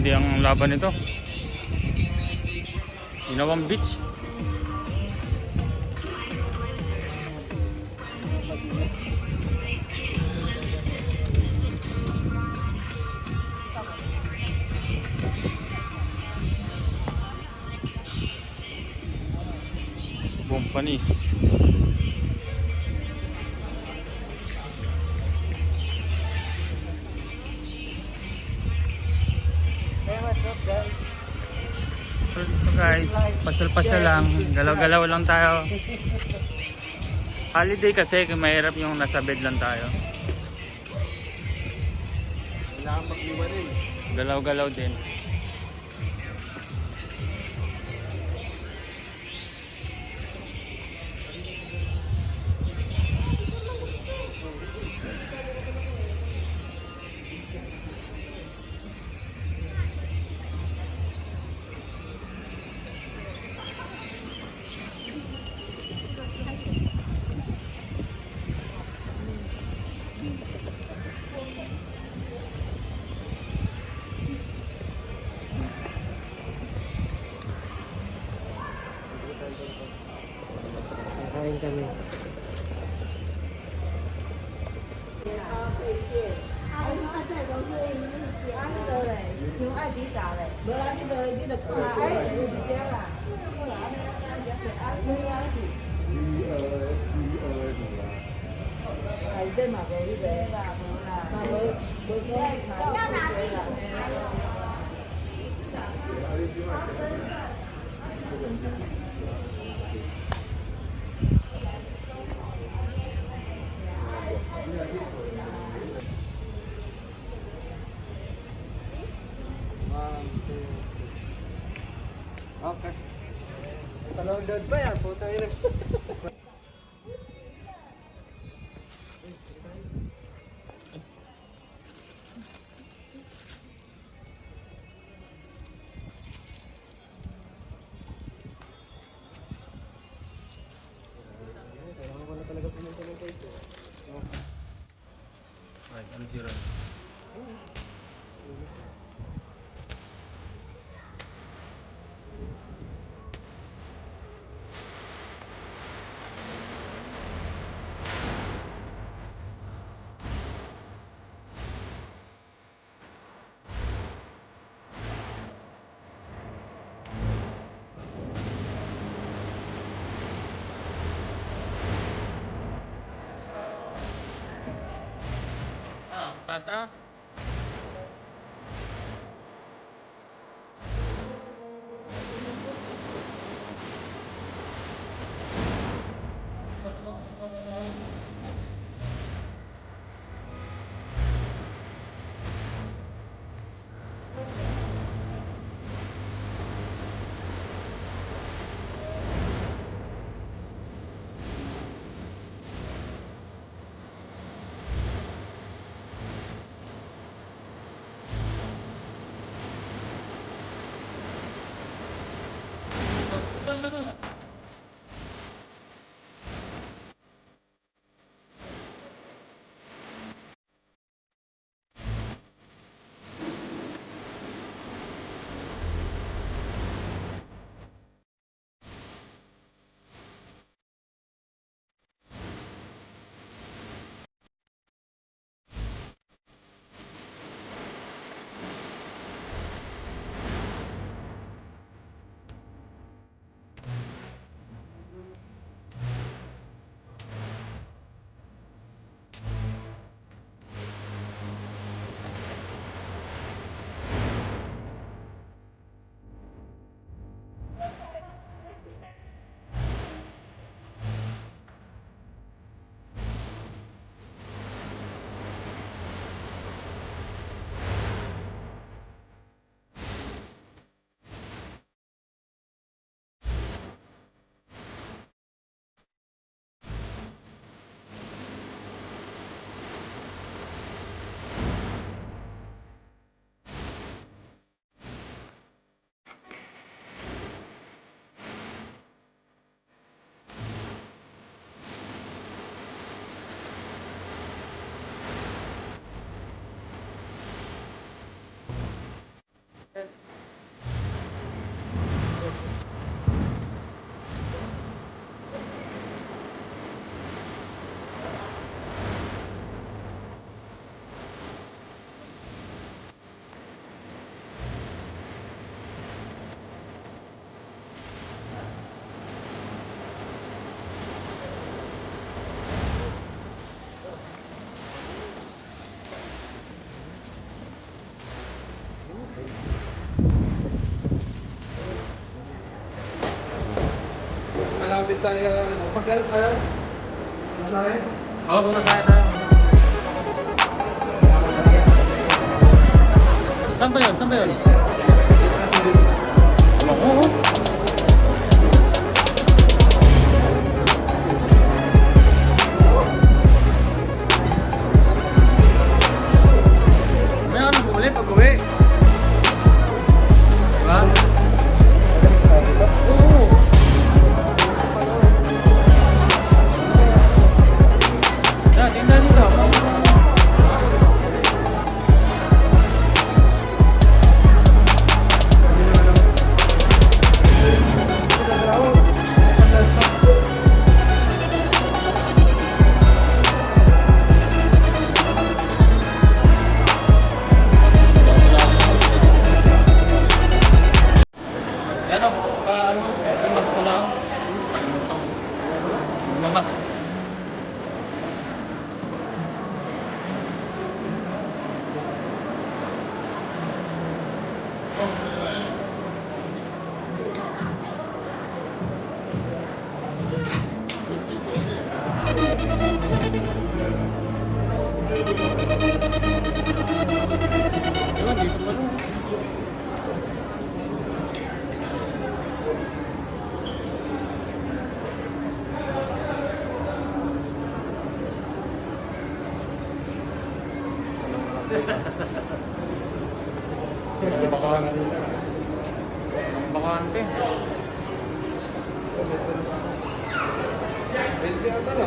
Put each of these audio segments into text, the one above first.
matindi ang laban nito. Ginawang beach. Bumpanis. Ito guys, pasal-pasal lang, galaw-galaw lang tayo. Holiday kasi mahirap yung nasa bed lang tayo. Kailangan magliwan eh. Galaw-galaw din. Kain kami. Okay. Panood pa yan, putang ina. Kailangan ko na talaga pumunta ng dito. Right, ano sira? Tata? Kapit sa pagkalit tayo. Masaya? Oo, kung nasaya tayo. Saan ba yun? Saan ba yun? Oo. May ano bumuli pag-uwi? Diba? Oo. Yan, tinda dito. Ano, mas ko lang. Mamas. Yun, dito pa lang. Baka nila. Bakante. 20 ata no?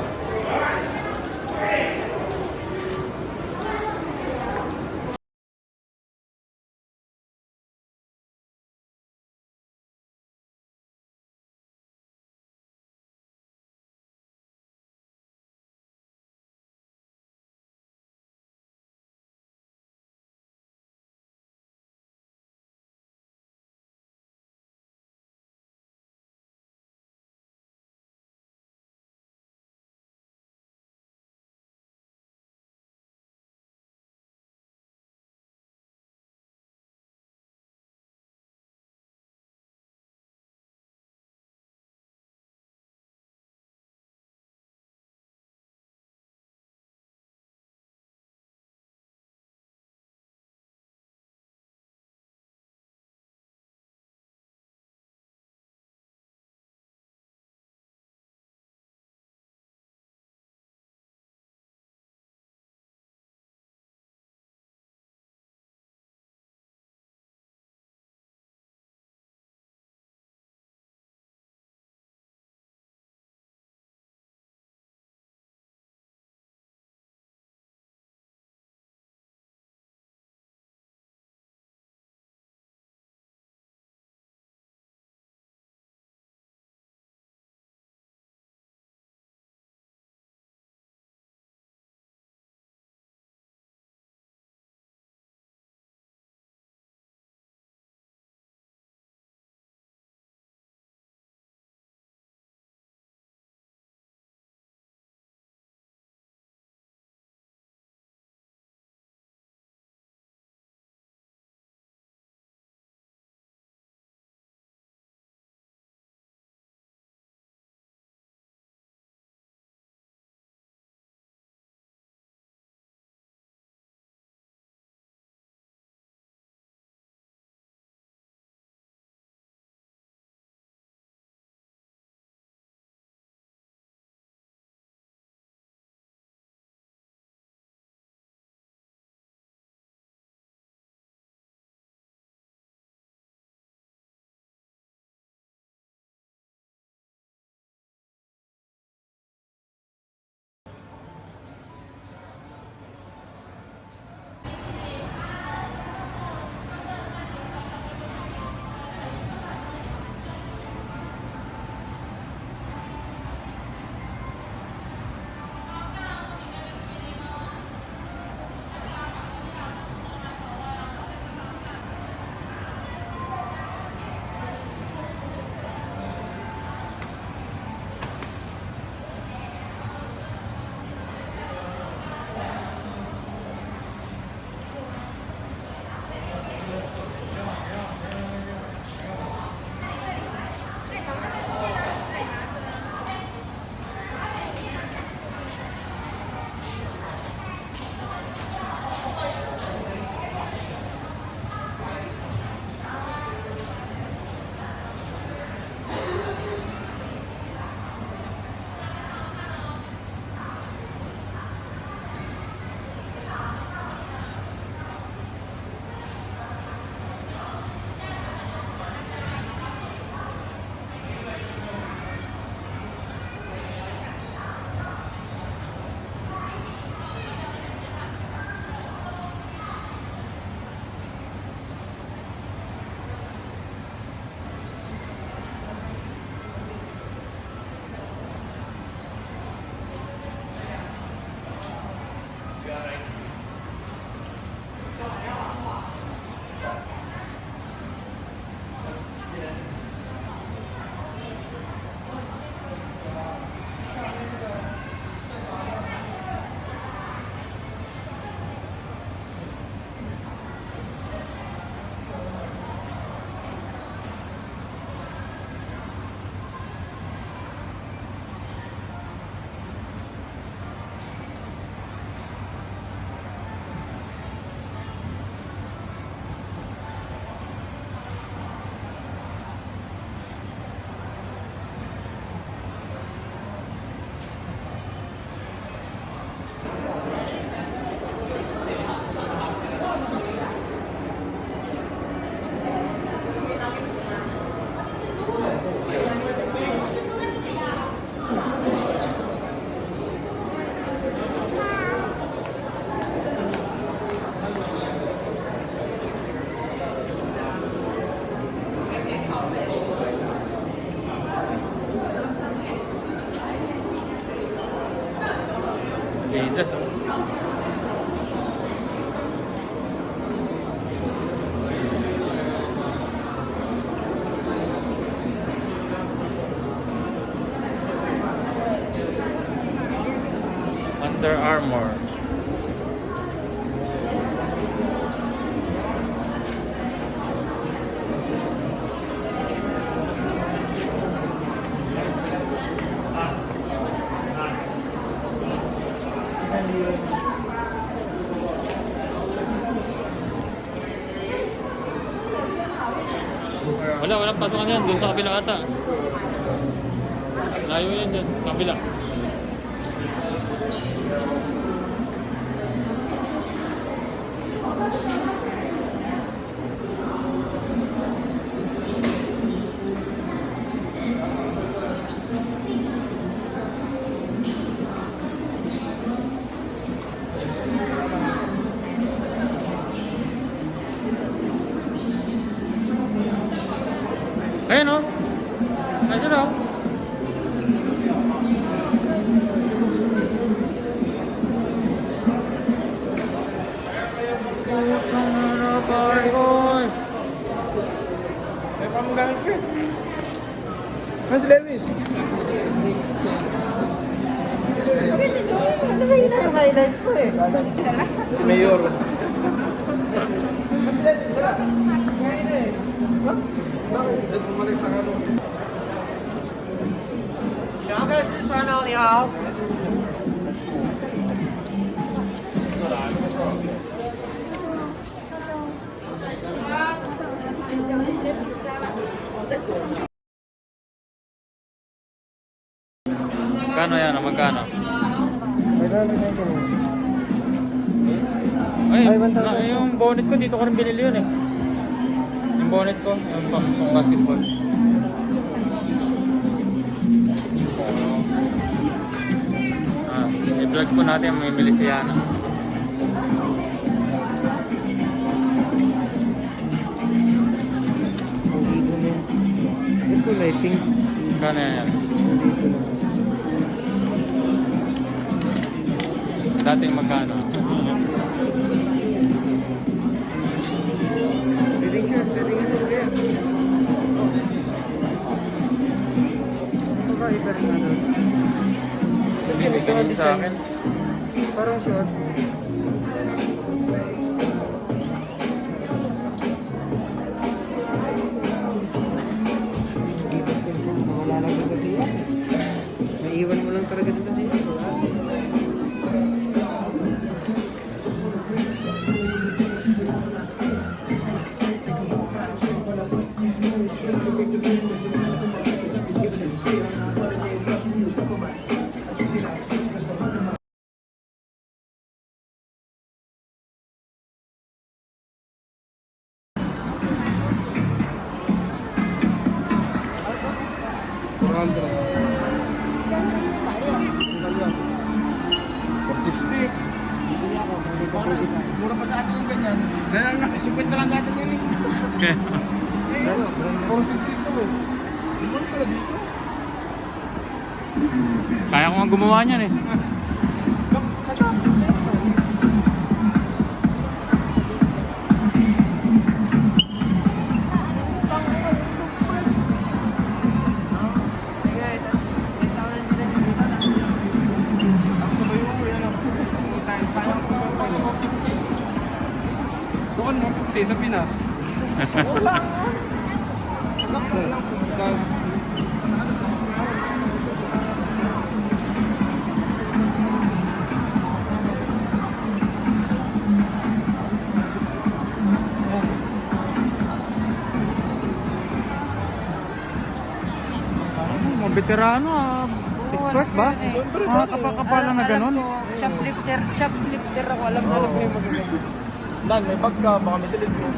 Under Armour. Walang pasokan yan. Doon sa kabila ata. Layo yan dyan. Sa kabila. Ayan o. Ayan sila o. Putang na pare boy. May pamgamit ka. Mas Lewis. Ito ba yun ang highlights ko eh? Si Mayor. Mas Lewis, wala. Ngayon na eh. Ha? Bakit? Bumalik sa kanong. Siya kasi sana ako ni Hao. Magkano yan? Magkano? Ay, Ay, 1,000. yung bonnet ko dito ko rin binili yun eh. Yung bonnet ko, yung pang basketball. I-vlog po natin may Miliciana. Ito lighting. Magkano yan? Dating magkano? Wedding shirt, wedding shirt. Ano ba iba rin na doon? Binibigyan niyo sa akin. Parang short. Wala lang dito siya. Naiiwan mo lang talaga dito siya. Mura pa sa atin yung ganyan. Kaya nga, isipin ka lang natin yan eh. Okay. Puro 16 to eh. Limon ka lang dito. Kaya ko nga gumawa niyan eh. Doon mo, sa Pinas. Wala. Mga veterano ah. Expert ba? Mga kapakapalan na ganun. Shoplifter ako, alam na alam ko yung magaganda. Dan, may bag ka, baka may silid mo.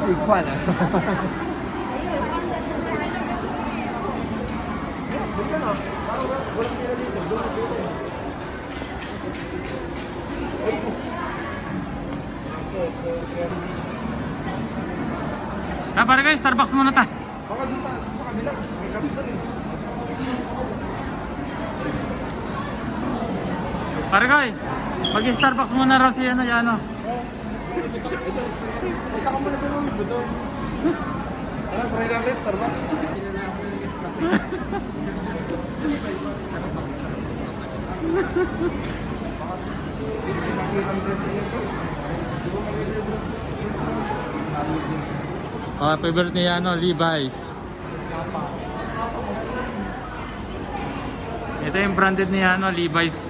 Sigpan ah. Pare guys, Starbucks muna ta. Baka doon sa kabila. May kapit doon eh. Pare guys, mag-Starbucks muna raw si ano, yan oh. Punta ka muna sa mga buto. Tara, try natin, Starbucks. Favorite niya ano, Levi's. Ito yung branded niya ano, Levi's.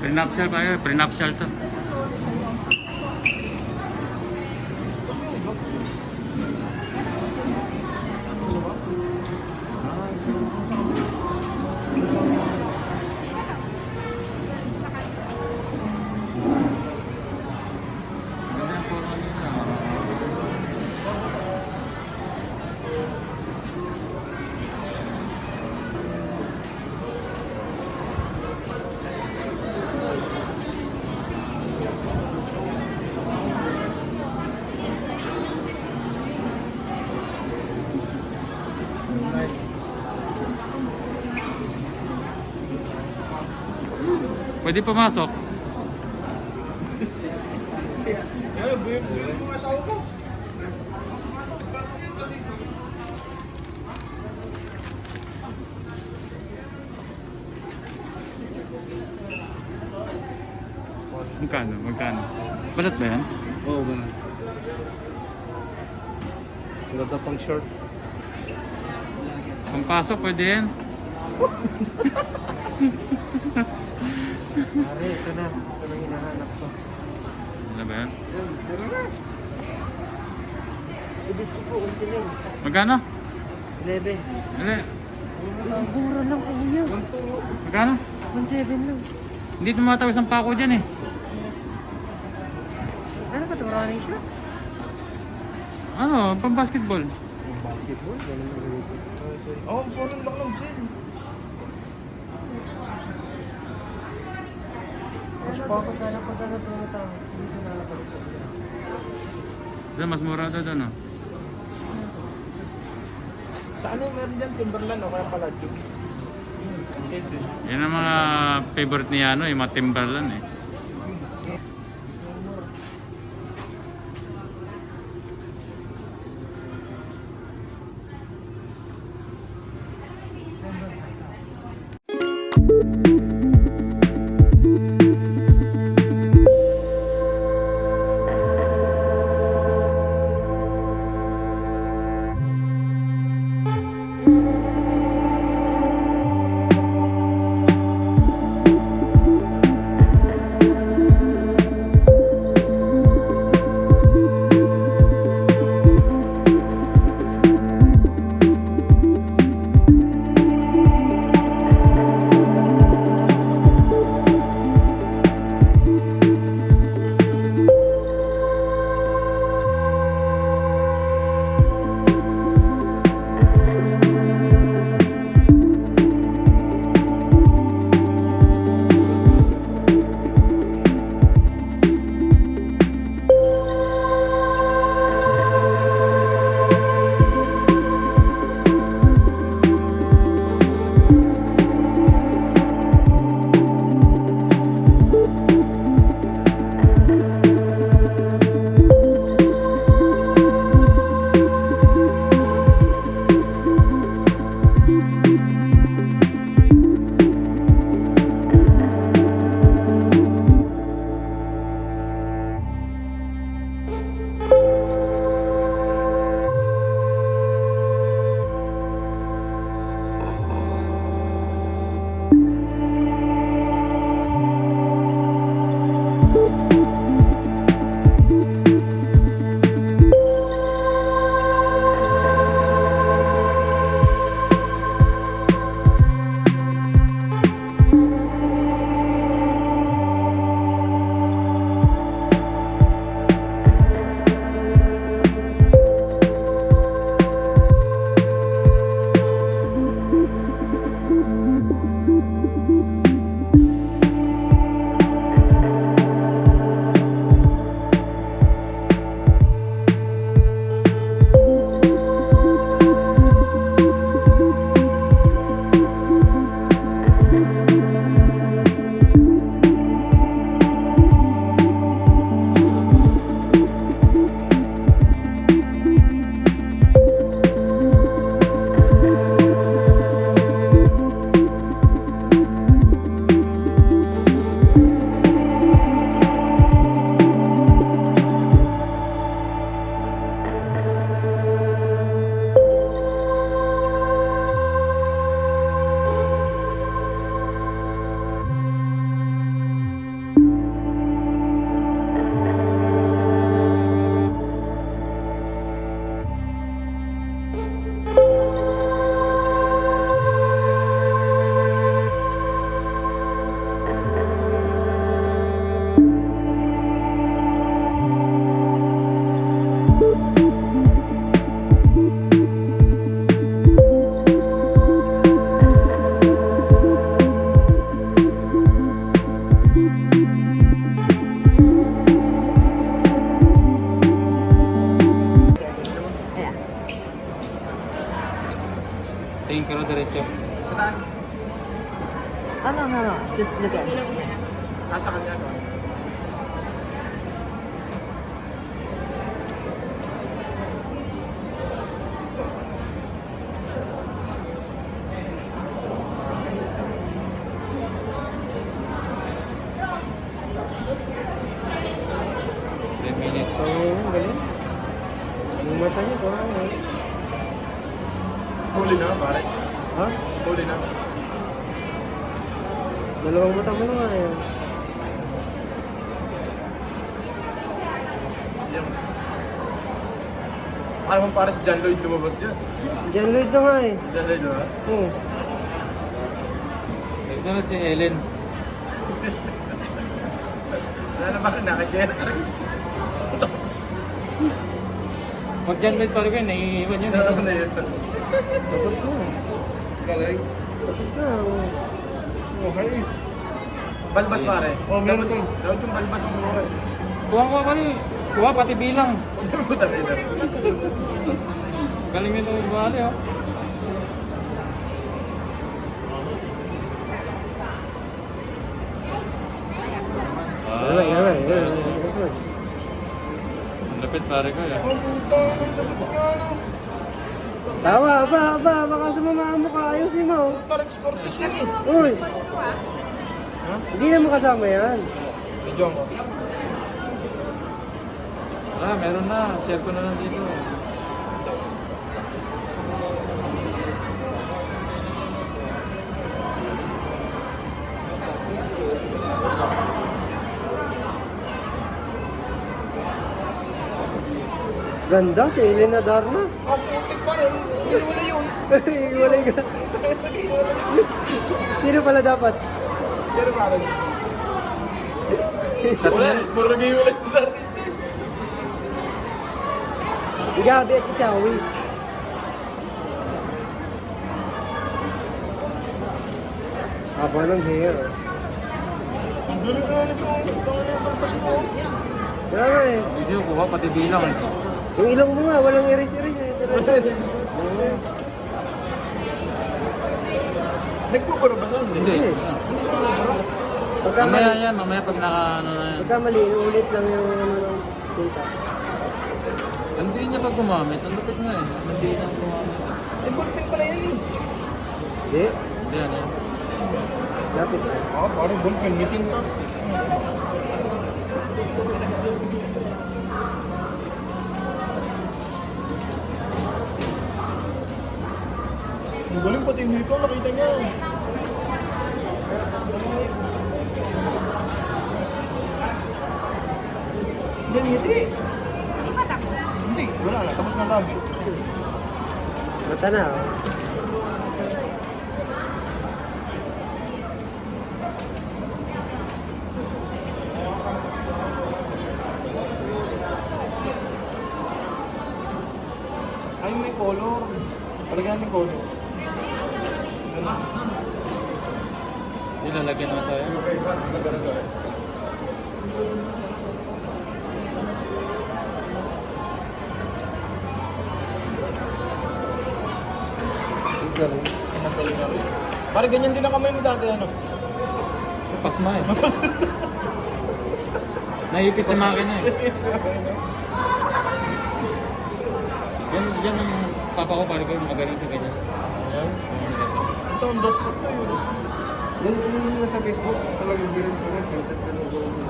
Prenuptial ba yun? Prenuptial to. Pwede pumasok. Magkano? Magkano? Balat ba yan? Oo, ba na? Wala pang short. Pampasok pwede yan. Pare, ito na. Ito na hinahanap ko. Ano ba yan? Tara na. Diyos ko po, kung sila. Magkano? 11. Dali. Ang mura lang kuya. Magkano? 1.7 lang. Hindi tumatawag isang pako dyan eh. Ano ba ito? Running shoes? Ano? Pang basketball. Basketball? Ganun na ganito. Oo, parang lang ng gin. Mas bakit ka na pagkano ito? Dito na lang Mas mura ito doon oh. Sa ano meron dyan? Timberland o kaya pala Jukes? Yan ang mga favorite niya ano, yung mga Timberland eh. diretso. Sa taas. No. Just look at it. Nasa kanya. No? Minutes. Ang galing. Yung mata niya, kurang eh. Huli na, pare. Ha? Huli na. Dalawang mata mo na nga eh. Yan. Ano bang para si John Lloyd lumabas dyan? Si John Lloyd na nga eh. John Lloyd, ha? Oo. Nagsunod si Ellen. Wala na ba nakakaya? Pag dyan may parang yun, naiiwan yun. Ano na yun? Tapos na. Galing. Tapos na. Oo. Okay. Balbas pare. Oh, meron tol. Dapat yung balbas ang buhay. Kuha ka rin. Kuha pati bilang. Puta na yun. Galing nito yung bali, oh. Ganun. Ang lapit pare ko, eh. Tawa, baka sumama ang mukha. Ayusin mo. Tarex Cortez yan eh. Uy, Ha? hindi na mo kasama yan. Medyo ako. Meron na. Share ko na lang dito. Ganda, si Elena Darna. Ang putik pare. Wala yun. Iwalay ka. Sino pala dapat? Sino pare? Wala. Puro nag-iwalay ko sa artista. Si Gabi at si Shawi. Haba ng hair. Ang galing na nito. Paano yung balbas mo? Wala nga eh. Hindi ko kuha pati bilang. Yung ilong mo nga, walang iris-iris eh. Nagpupura ba ka? Hindi. Hindi siya nagpupura. Mamaya yan. Mamaya pag naka ano na yan. Pagkamali, ulit lang yung ano ng data. Hindi niya pag gumamit. Ang lupit nga eh. Hindi niya gumamit. Eh, ballpen pala yan eh. Hindi, Hindi yan eh. lapis eh. Ah, parang ballpen. May tinta. Ang galing pati yung ikaw, nakita niya. Yan, hindi. Hindi, wala na. Tapos na kami. Mata na oh. Ay, may color. Palagyan ng color. Ganun. Hindi lalagyan na tayo. Galing. Pinagaling nga rin. Parang ganyan din ang kamay mo dati, ano? Pasma eh. Naipit sa makina eh. Yan ang papa ko pare ko magaling sa ganyan. Ayan. Ito, ang dashboard to yun. Yung nasa Facebook, talagang birin sa rin. Content ka ng gawin mo.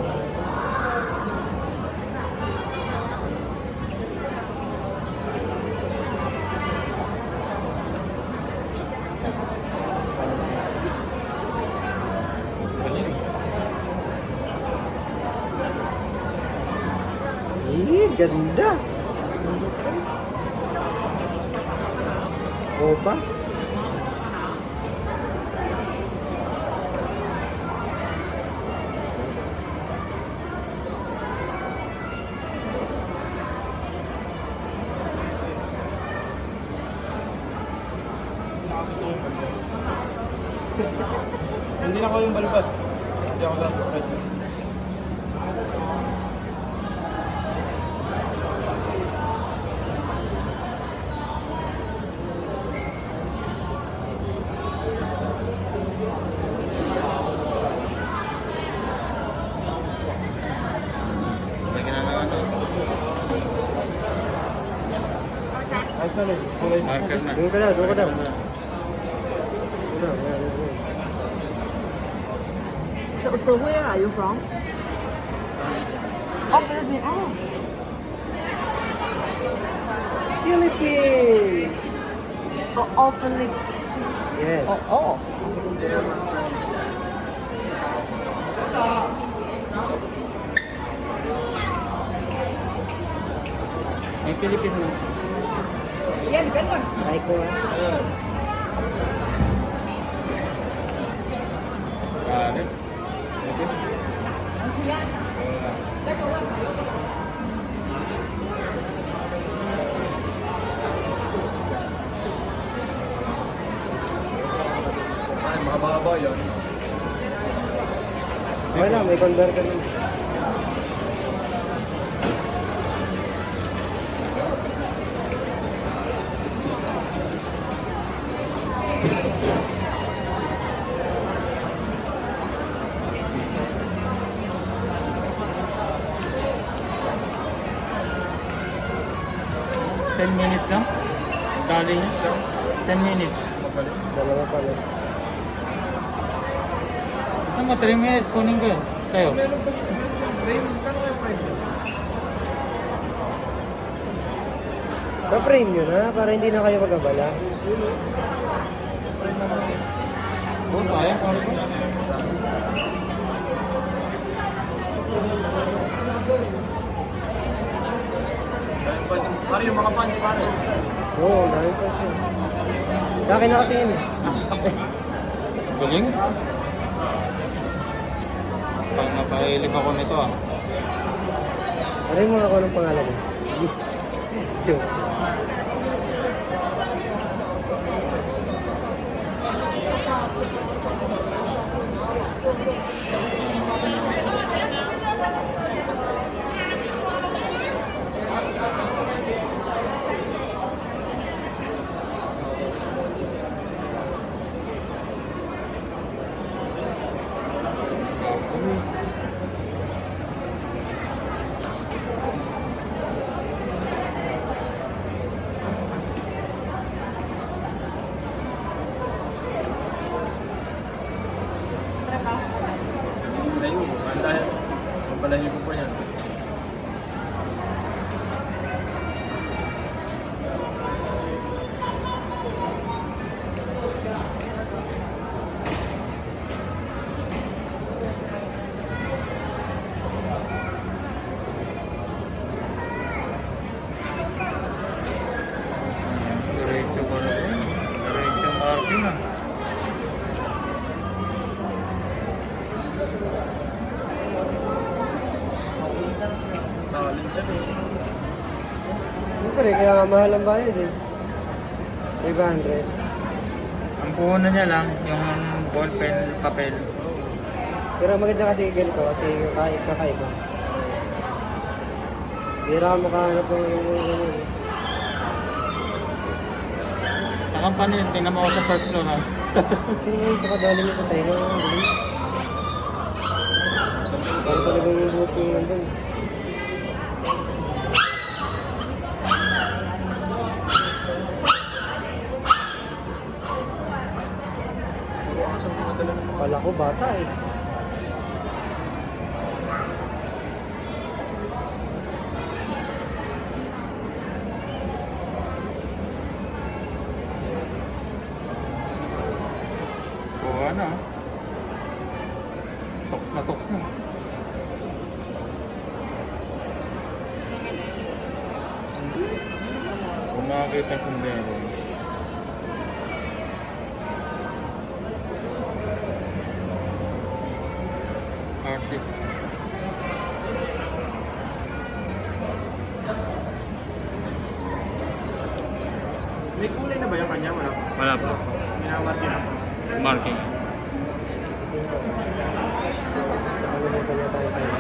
Galing. Ganda. Opa. Hindi na ako yung balbas. Hindi ako lang. na lang. Okay. Marker na. Doon ka daw, doon ka daw. So where are you from? Oh, Philippines. Oh. Philippines! Oh, Philippines. Yes. Oh. May Pilipino na. Yan, ganun. Ay ko ah. Pare. Ang siya. Dalawa. Ay, mahaba yan. Okay lang, may converter naman. Ten minutes lang. Dali niya. 10 minutes. Dalawa pala. Gusto mo 3 minutes kunin ko yun. Sa'yo. Meron pa siya. Frame. Kano kayo frame? Pa-frame nyo na, para hindi na kayo magabala. Oh, sayang. Sorry ko. Dahil punch. Pare, yung mga punch, pare. Oo, dami pa siya. Sa akin nakatingin eh. Galing. Pag napahilig ako nito ah. Aray mo ako ng pangalan mo. Joke. Layo. Dahil mapalahibo po yan. Diretso ko na rin. Diretso marking ah. Nakalim dyan eh. Siyempre, kaya nga mahal ang bayad eh. 500. Ang puhunan niya lang, yung ballpen, papel. Pero maganda kasi ganito kasi kakaiba. Bira ka makahanap ng ganyan. Sa company, tingnan mo ako sa first floor ha. Kasi ngayon, pakadali mo sa tenga. Parang talagang yung buhok yung nandun. Puro ako sa mga dala ng Kala ko bata eh. Kuha na. Toks na toks na. Kung makakita yung sundero. Artist. May kulay na ba yung kanya? Wala pa. Wala pa. Minamarkin ako. Marking. Nakalimutan niya tayo tayo.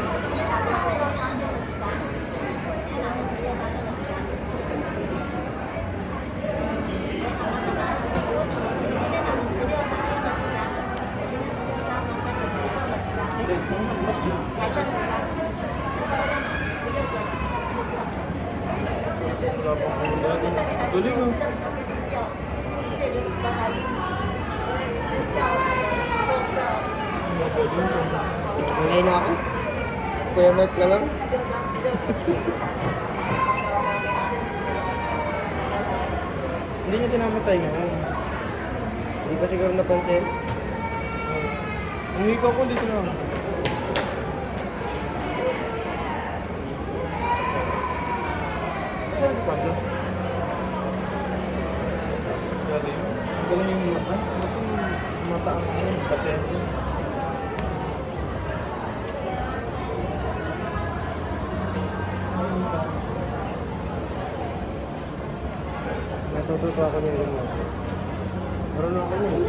Galing oh. Malay na ako. Kuya Mark na lang. Hindi niya sinamatay ngayon. Hindi pa siguro napansin. Ang ikaw ko dito na. Galing yung mata. Mata ang pasyente. Natututo ako din mo. Marunong ako niyan.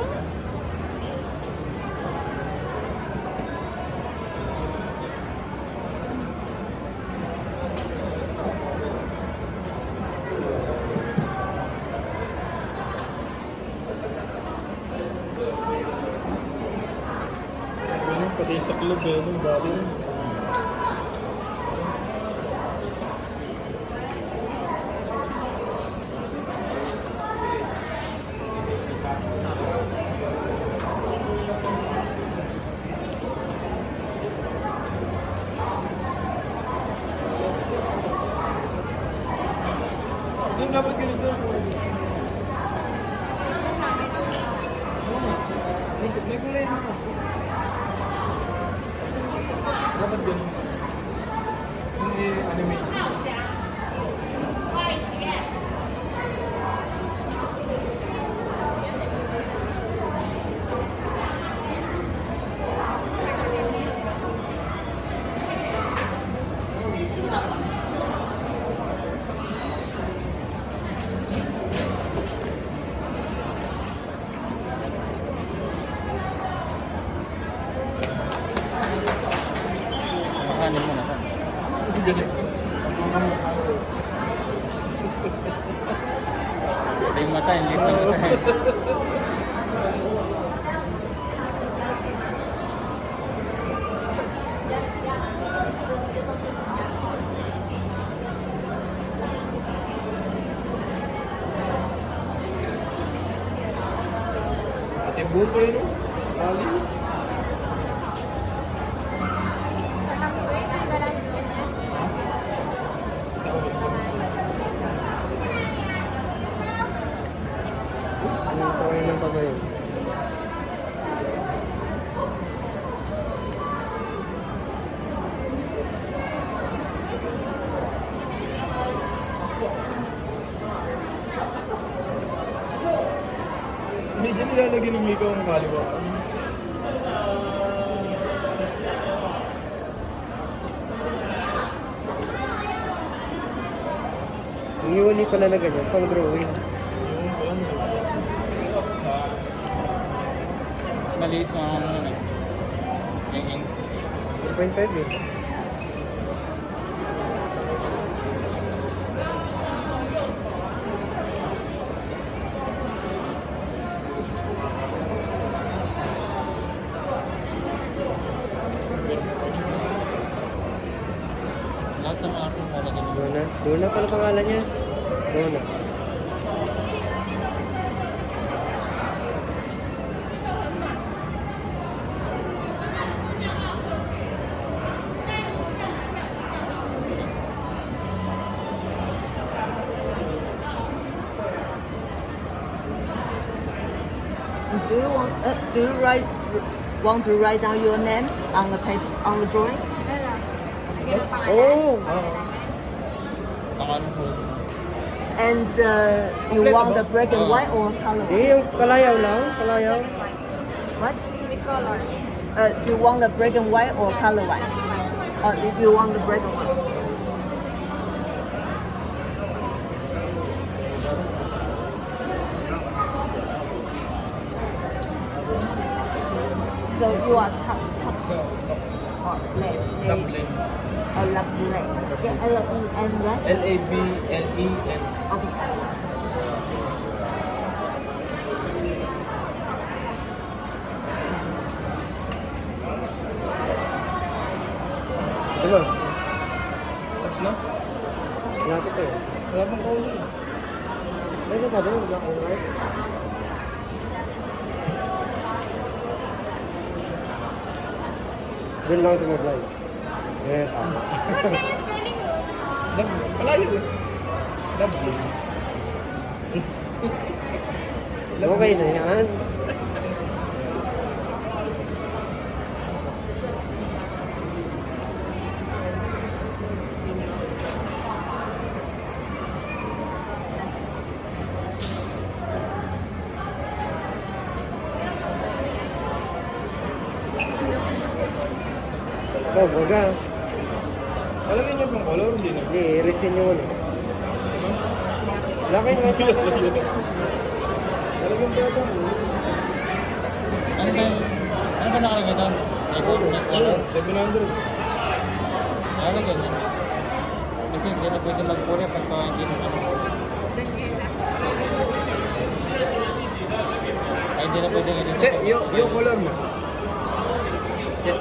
Pati sa club eh, nung galing. Hindi nga ba ganito? May kulay na ako. Dapat ganun. Hindi animation. Kanin mo na ka. Galing. Ito yung mata, yung liit ng mata. Ate buong ko yun, no? Ali. Ang tawin ng pa ba yun? Hindi dyan nilalagyan ng ikaw ang kaliwa. Iiwali pala na ganyan, pang drawing. Yung ganun. Mas maliit na ano na. Yung ink. 2.5 eh. Lahat ng mga ating para ganun. Dona. Dona pala pangalan niya. Dona. Do you want to write down your name on the paper on the drawing? Oh! Pangalan ko. And you want the black and white or color? Eh, yung kalayaw lang. Kalayaw. What? With color. You want the black and white or color white? You want the black and white? So you are top or left? Top lane. Or left leg? Yeah, L-E-N, right? L-A-B-L-E-N. Okay. Diba? Tapos na? Lapit eh. Wala pang kauli. Ano sabi mo, black and white? Doon lang sa mag-live. Eh, tama. Malayo eh. Okay na yan. Oh, baga. Alam niyo pang color, hindi na. Hindi, i-resin nyo muna. Black and white na lang. Talagang bata. Ano ba nakalagay doon? Ano? 700. Ano ganyan? Kasi hindi na pwede mag-puri pagka hindi na ano. Ay, hindi na pwede ganyan. Che, yung color mo. Che.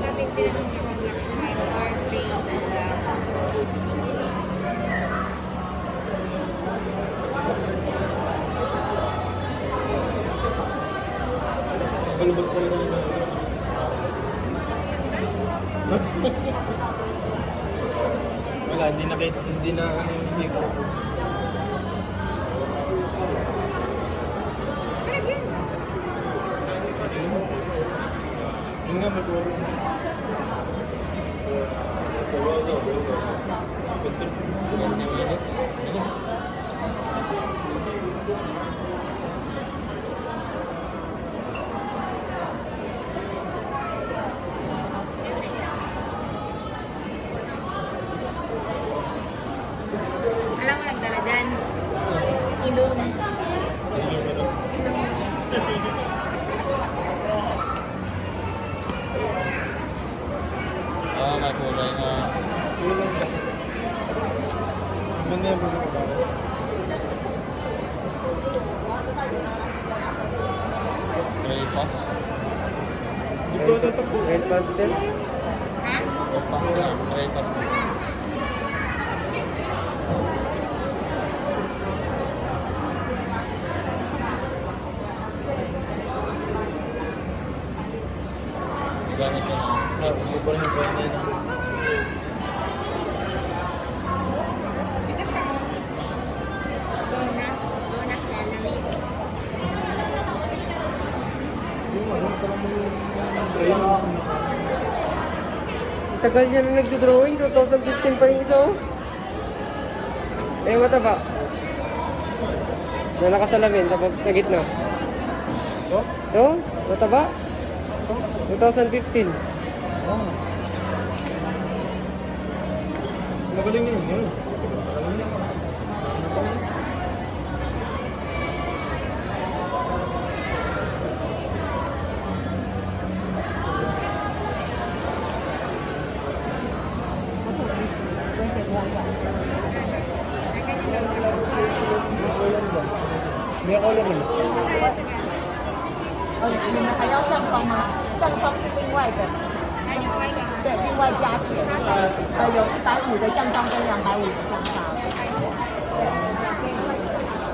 Sabi sila nung di mo black and white or plain na lang. Palabas ka lang. Wala, hindi na ano yung hiko. Yun nga, mag-work. 20 minutes. Bilis. Alam mo, nagdala dyan. Ilong. Ilong. Ah, may kulay nga. Sumanda yung mga bago. Gray pass. Hindi ko tatapos. Red pastel. Ha? Gray pass na. Gray pass na. Gamit siya na. Sobrang yung kanya na. Bonus gallery. Yung ano, parang yung Tagal niya na nagdo-drawing. 2015 pa yung isa, oh. Eh, mataba. Na nakasalamin, tapos sa gitna. Ito? Ito, mataba. 2015. Oo. Magaling na yun. Yun. May color naman. 你们还要上方吗？上方是另外的，还有外个。对，另外加钱。有150的上方跟250的上方。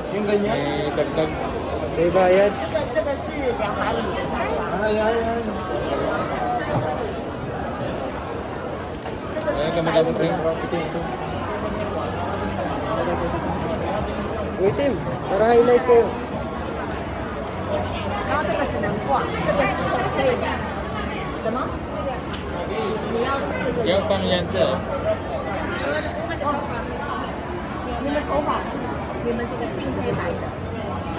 Yung ganyan? May dagdag. May bayad. 这个是250的上方， Ay, ay, ay. 这个 Ayan 是 kami 150 dapat rin. 的。 Ito, ito. Uy, Tim, para highlight kayo. 然后这个只能挂，这个是可以的。什么？你要这个？ Yung pang yan sir. 你们头发是你们这个定可以买的，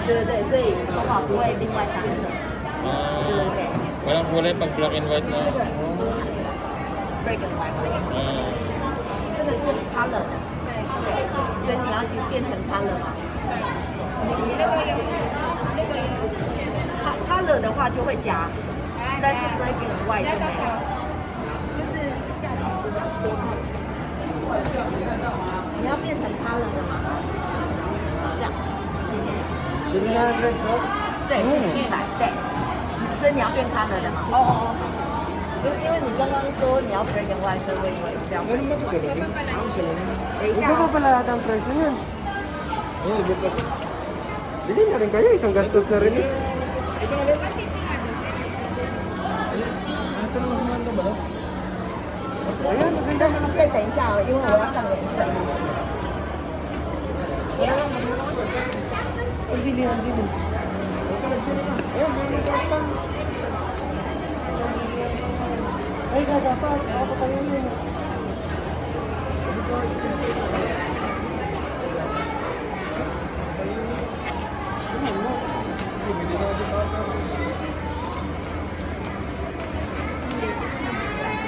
对对对，所以头发不会另外单的，对对对。 Walang kulay pag black and white 这 na. 个 break and white， 这个是 color 的，对，所以你要变成 color 嘛。color 的话就会加，但是 break and white 就没有，就是价钱不一样。你要变成 color 的嘛，这样。 700 to? 对，是700，对，所以你要变 color 的嘛？哦哦哦，因为你刚刚说你要 black and white，所以我以为这样。 Meron ba ito sa gabi? Sila na. 等一下 Iba pa 哦， pala ata ang presyo niyan. Ayun, iba pa. Bili na rin kayo, isang gastos na rin. Ito na rin. Ito na mas maganda ba? Ayan, maganda. 再等一下哦，因为我要上颜色。 Ang bili, ang bili. Ayan, may custom. Ay, dapat. Ako pa yun yun.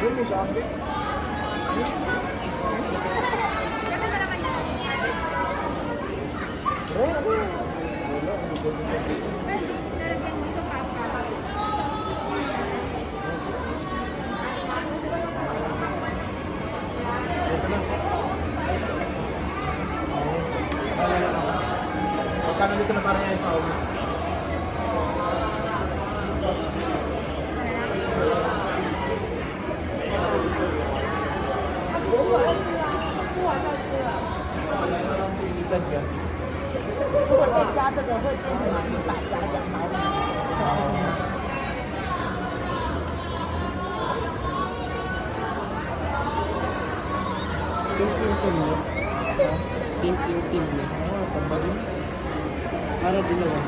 Doon mo sa akin. Magkano dito na parang yung sa ulo? Let's go. 如果再加这个会变成700加200。 Ting-ting-ting mo. Ting-ting-ting mo. Tamba din. Para dalawa.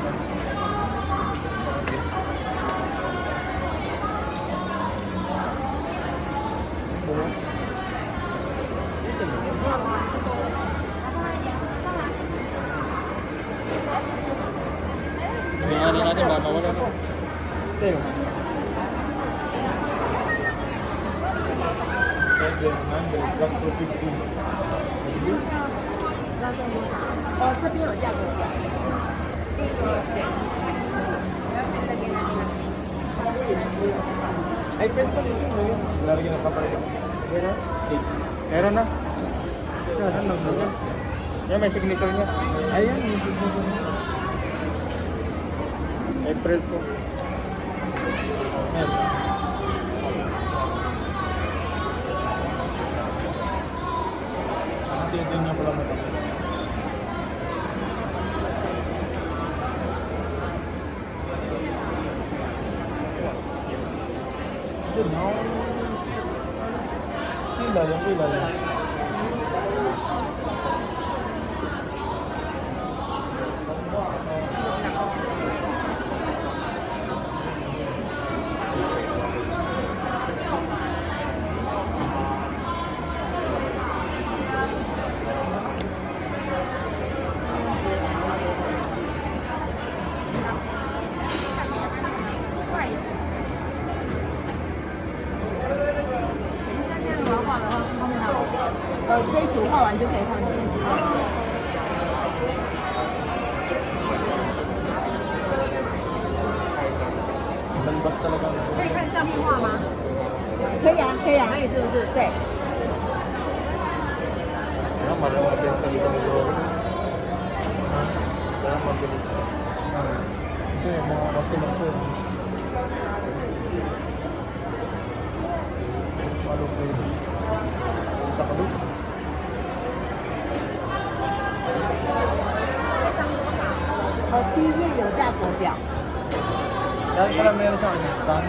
Tingnan natin, baka mawala na. Ito yun. 100 plus 250. 哦，这边有价格表。 Ay, pwede pa dito. Lalagyan ng papalit. Yan na. Meron na. Yan, lang na. Yan, may signature niya. Ayan, yung siguro niya. April po. Meron. Titignan ko lang ito. Yun, no? Ilalim.这一组画完就可以换这个。 Balbas talaga. 可以看相片画吗？可以啊，可以啊，可以是不是？对。 Ano, marunong mag-test ka dito mag-draw. Kaya mabilis ka. Kasi mga customer ko. Ano po yun? Sa kalut. 第一页有价格表。 Dahil pala meron siyang stand.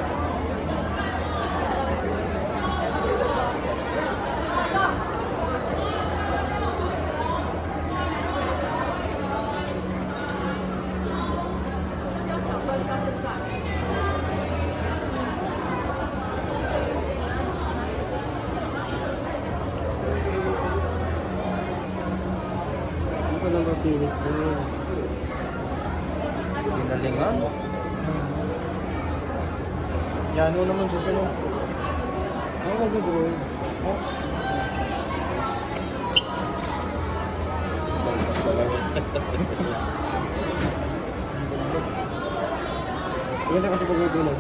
Hindi ko lang mapilit ko yun. Ginalingan. Yan, ano naman susunod? Ako mag-drawing. Balbas talaga. Maganda kasi pag may bilang.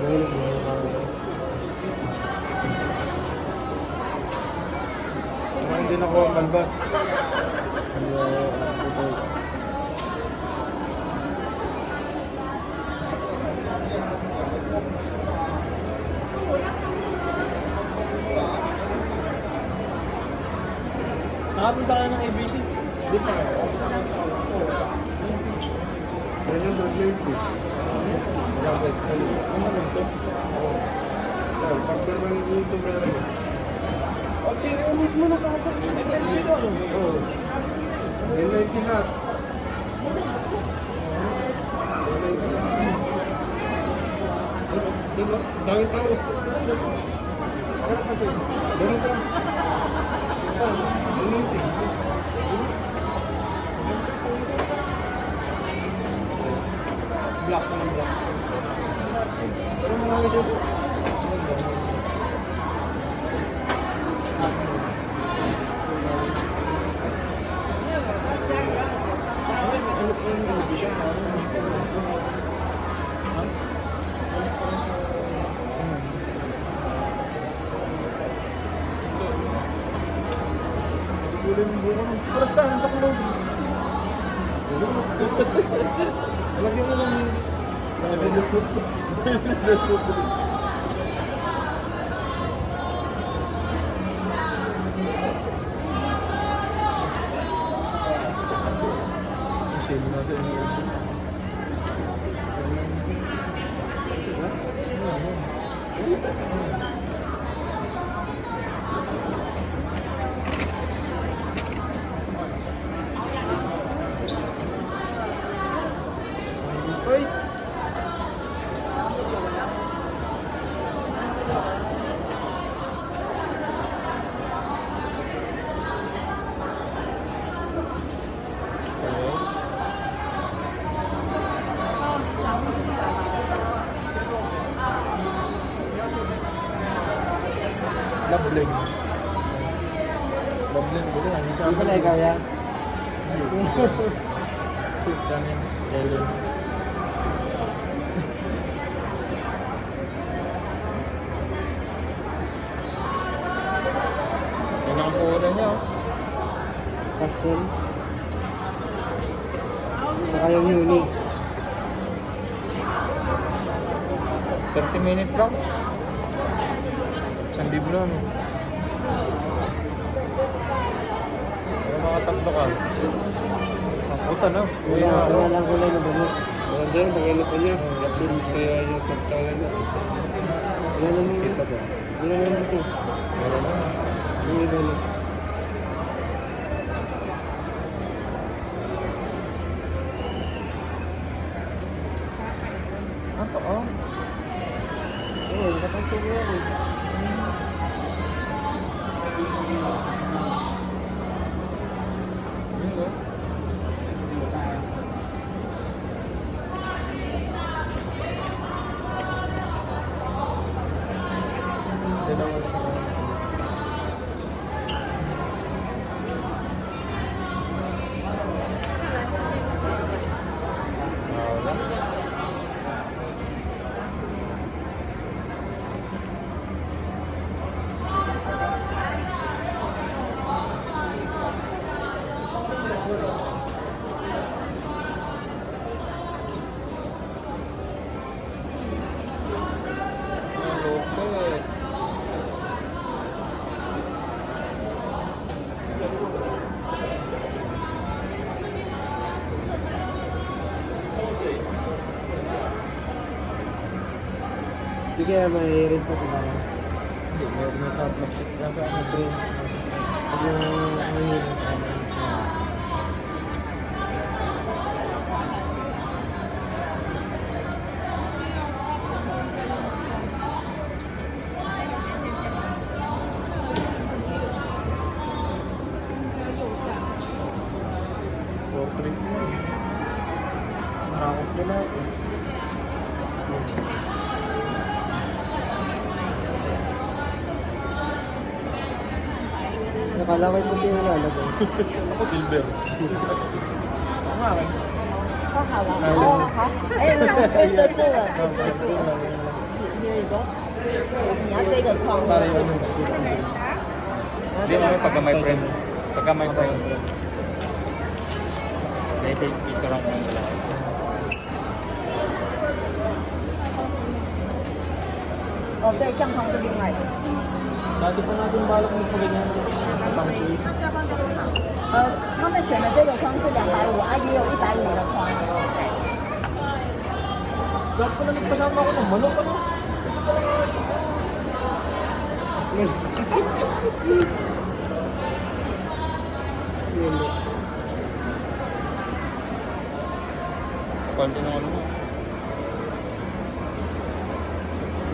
Kung hindi nakuha ang balbas. Nakapunta ka ng ABC. Di ba? Yan yung brochure ko. Ano ba ito? Pagkaroon ng YouTube meron. Okay, ulit mo na kakapag dito. Oo. May kinat. Diba? Dami tao. Ano kasi? Ganun ka. Black ka ng black. Pero mga ito. Basta, nasa kulog. Lagyan mo lang yung... Wait! Labling. Labling ko lang. Hindi pala ikaw yan. Saan yan? Ellen. Yan ang puhunan niya, oh. Pastel. Saka yung unique. 30 minutes lang. Isang libo na, no? Pero makatatlo ka. Puta na. Uwi na ako. Wala lang kulay na bango. Wala dyan, pag-ano pa niya. Lapin sa'yo yung tsaktsaka niya. Wala lang yung Kita ba? wala lang ito. Wala na. Yung iba na. Ano? Oh. Oo, nakapagpag ko yan eh. Yun, no? Dalawa sa Hindi kaya may rinse pa diba? Hindi, meron na sa plastic. Nasa ano, brain. Pag yung ano yun. Portrait mo. Nakakot ko na ako. Nakalaway mo din ilalagay. Ako silver. Kumakain. 好好了，哦好，哎，被遮住了，被遮住了。有一个，你要这个框。 Para yun yung Hindi naman pagka may friend. Pagka may friend. Dahil picture ako ng dalawa.哦，对，相框是另外的。Dati pa natin balak magpaganyan sa pangsuy. 他们选的这个框是250啊，也有150的框。对。 Dapat pa na nagpasama ako ng manok ano? Konti na ano mo.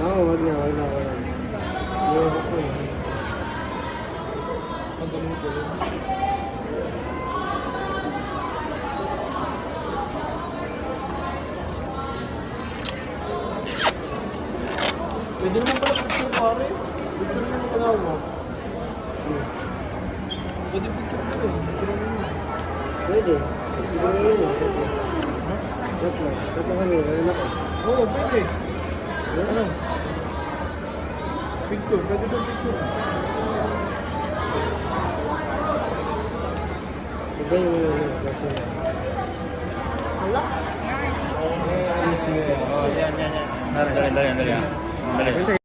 Oo, wag na. Yung ako eh. Ang dami ko yun. Pwede naman pala picture pare. Picture naman pala mo. Pwede picture mo eh. Picture mo yun. Pwede. Dapat kami. Anak ko. Oo, pwede. Ano? Picture, pwede ba picture? Iba yung Sige. Oh, yan. Dali.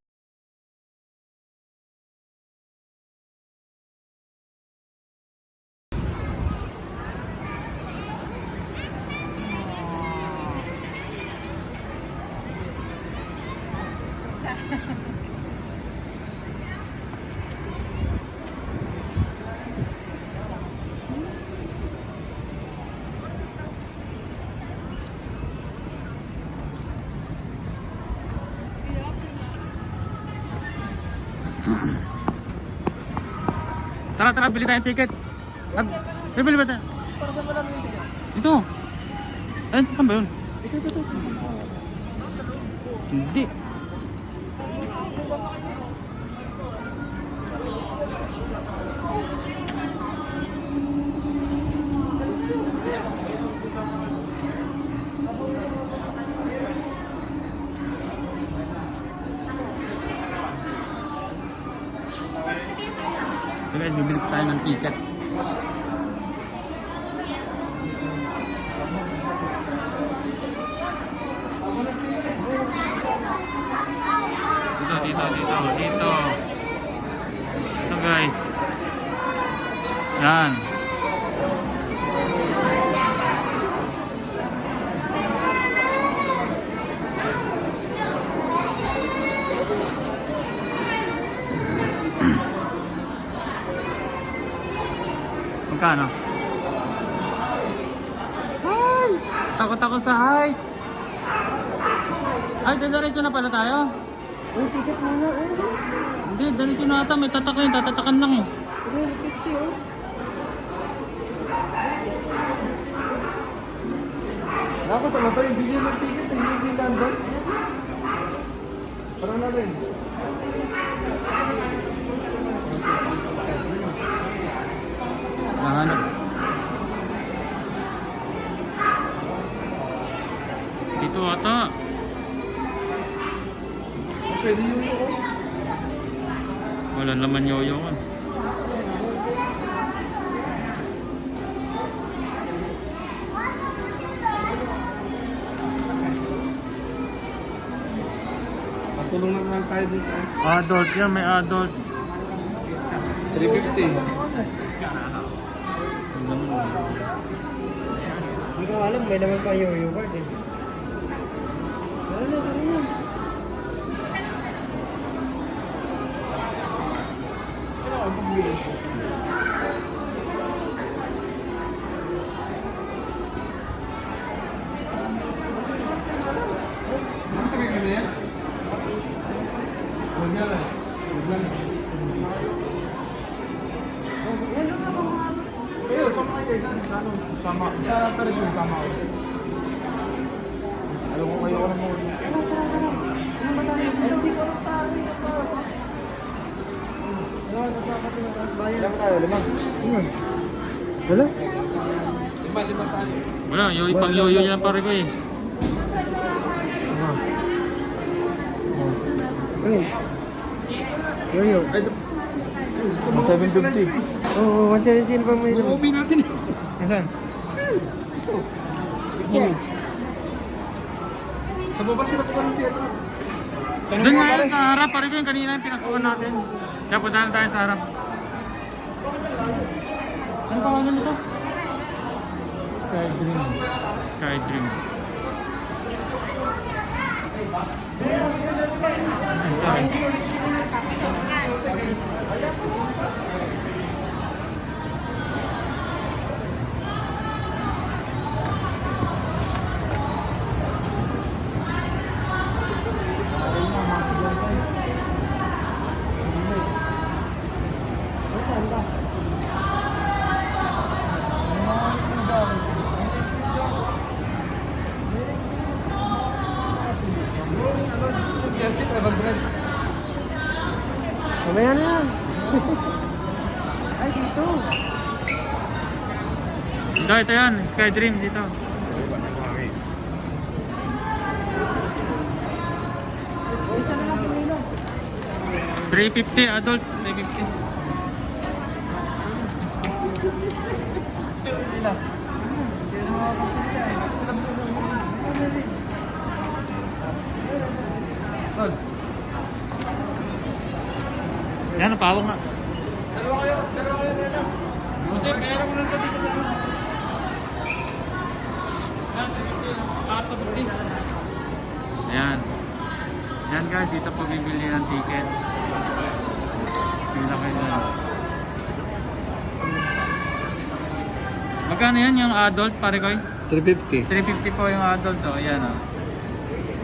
Tara, bili tayong ticket. Bili ba tayo? Para sa marami yung ticket. Ito. Ay, saan ba yun? Ito. Hindi. So guys, bibili tayo ng ticket. Dito. Ito guys. Yan. Magkano? Hi! Takot ako sa height. Ay, diretso na pala tayo. Uy, ticket muna eh. Hindi, diretso na ata. May tatatakan lang eh. 350 oh. Ako sa mata yung bigyan ng ticket eh. Yung binandang. Parang na rin. Nahanap. Dito ata. Pwede yung ako. Wala naman yoyo ko. Patulong na lang tayo dun sa Adult yan, may adult. 350. Hindi ko alam, may naman pa yung card eh. Nasa kaya na yan? Huwag na lang. Kayo, sama kayo. Sama. Sa Paris sama ako. Ayaw ko na mo. Ilan tayo? 5? Wala? 5 tayo. Wala, pang yoyo yan pare ko eh. Ayun. Yoyo. Ay, 750. Oo, 170 pa may mga ubi natin eh. Nasaan? Sa baba sila ko ng theater. Doon nga yun sa harap, pare ko yung kanina yung pinasukan natin. Kaya puntahan tayo sa harap. Ano pangalan nito? Sky Dream. Sky Dream. Ay, sorry. Kasi 500. Mamaya na yan. Ay, dito. Ito yan, Sky Dream dito. 350 adult, 350. Yan, napawag nga. Dalawa kayo na. Sir, kaya mo lang dito sa Ayan. Yan guys, dito po bibili ng ticket. Pila kayo na. Magkano yan yung adult, pare koy? 350. 350 po yung adult to. Ayan o.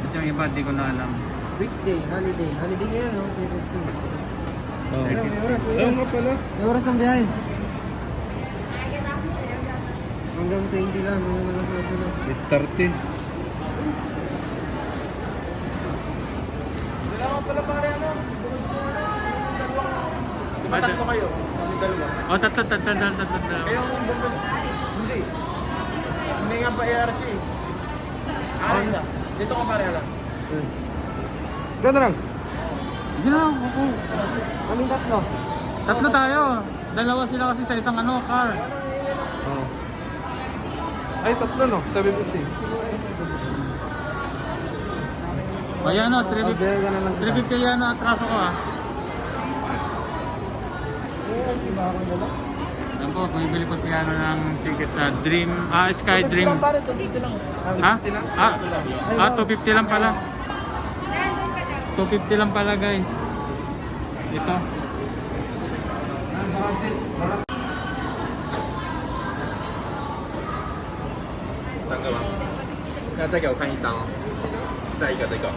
Kasi yung iba, di ko na alam. Weekday, holiday. Holiday ngayon, no? 350. Oh. May oras, Ayaw nga pala. May oras ng biyahe. Hanggang 20 lang, mga nasabi na. 8:30. Kailangan pala pare ano? Di ba tatlo kayo? Kami dalawa. O, tatlo. Kayo ang bumili. Hindi. Hindi nga pa ARC. Isa. Dito ka pare lang. Ganda lang. Sige na, okay. Kaming tatlo. Tatlo tayo. Dalawa sila kasi sa isang car. Oh. Ay, tatlo no? 750. Ayan o, Biyahe ka na lang. 350 yan o, atraso ko ah. Yan po, bumibili po siya ng ticket sa Dream, Sky Dream. Ha? 250 lang pala. 250 lang pala guys. Ito. 三个吗？那再给我看一张哦，再一个这个，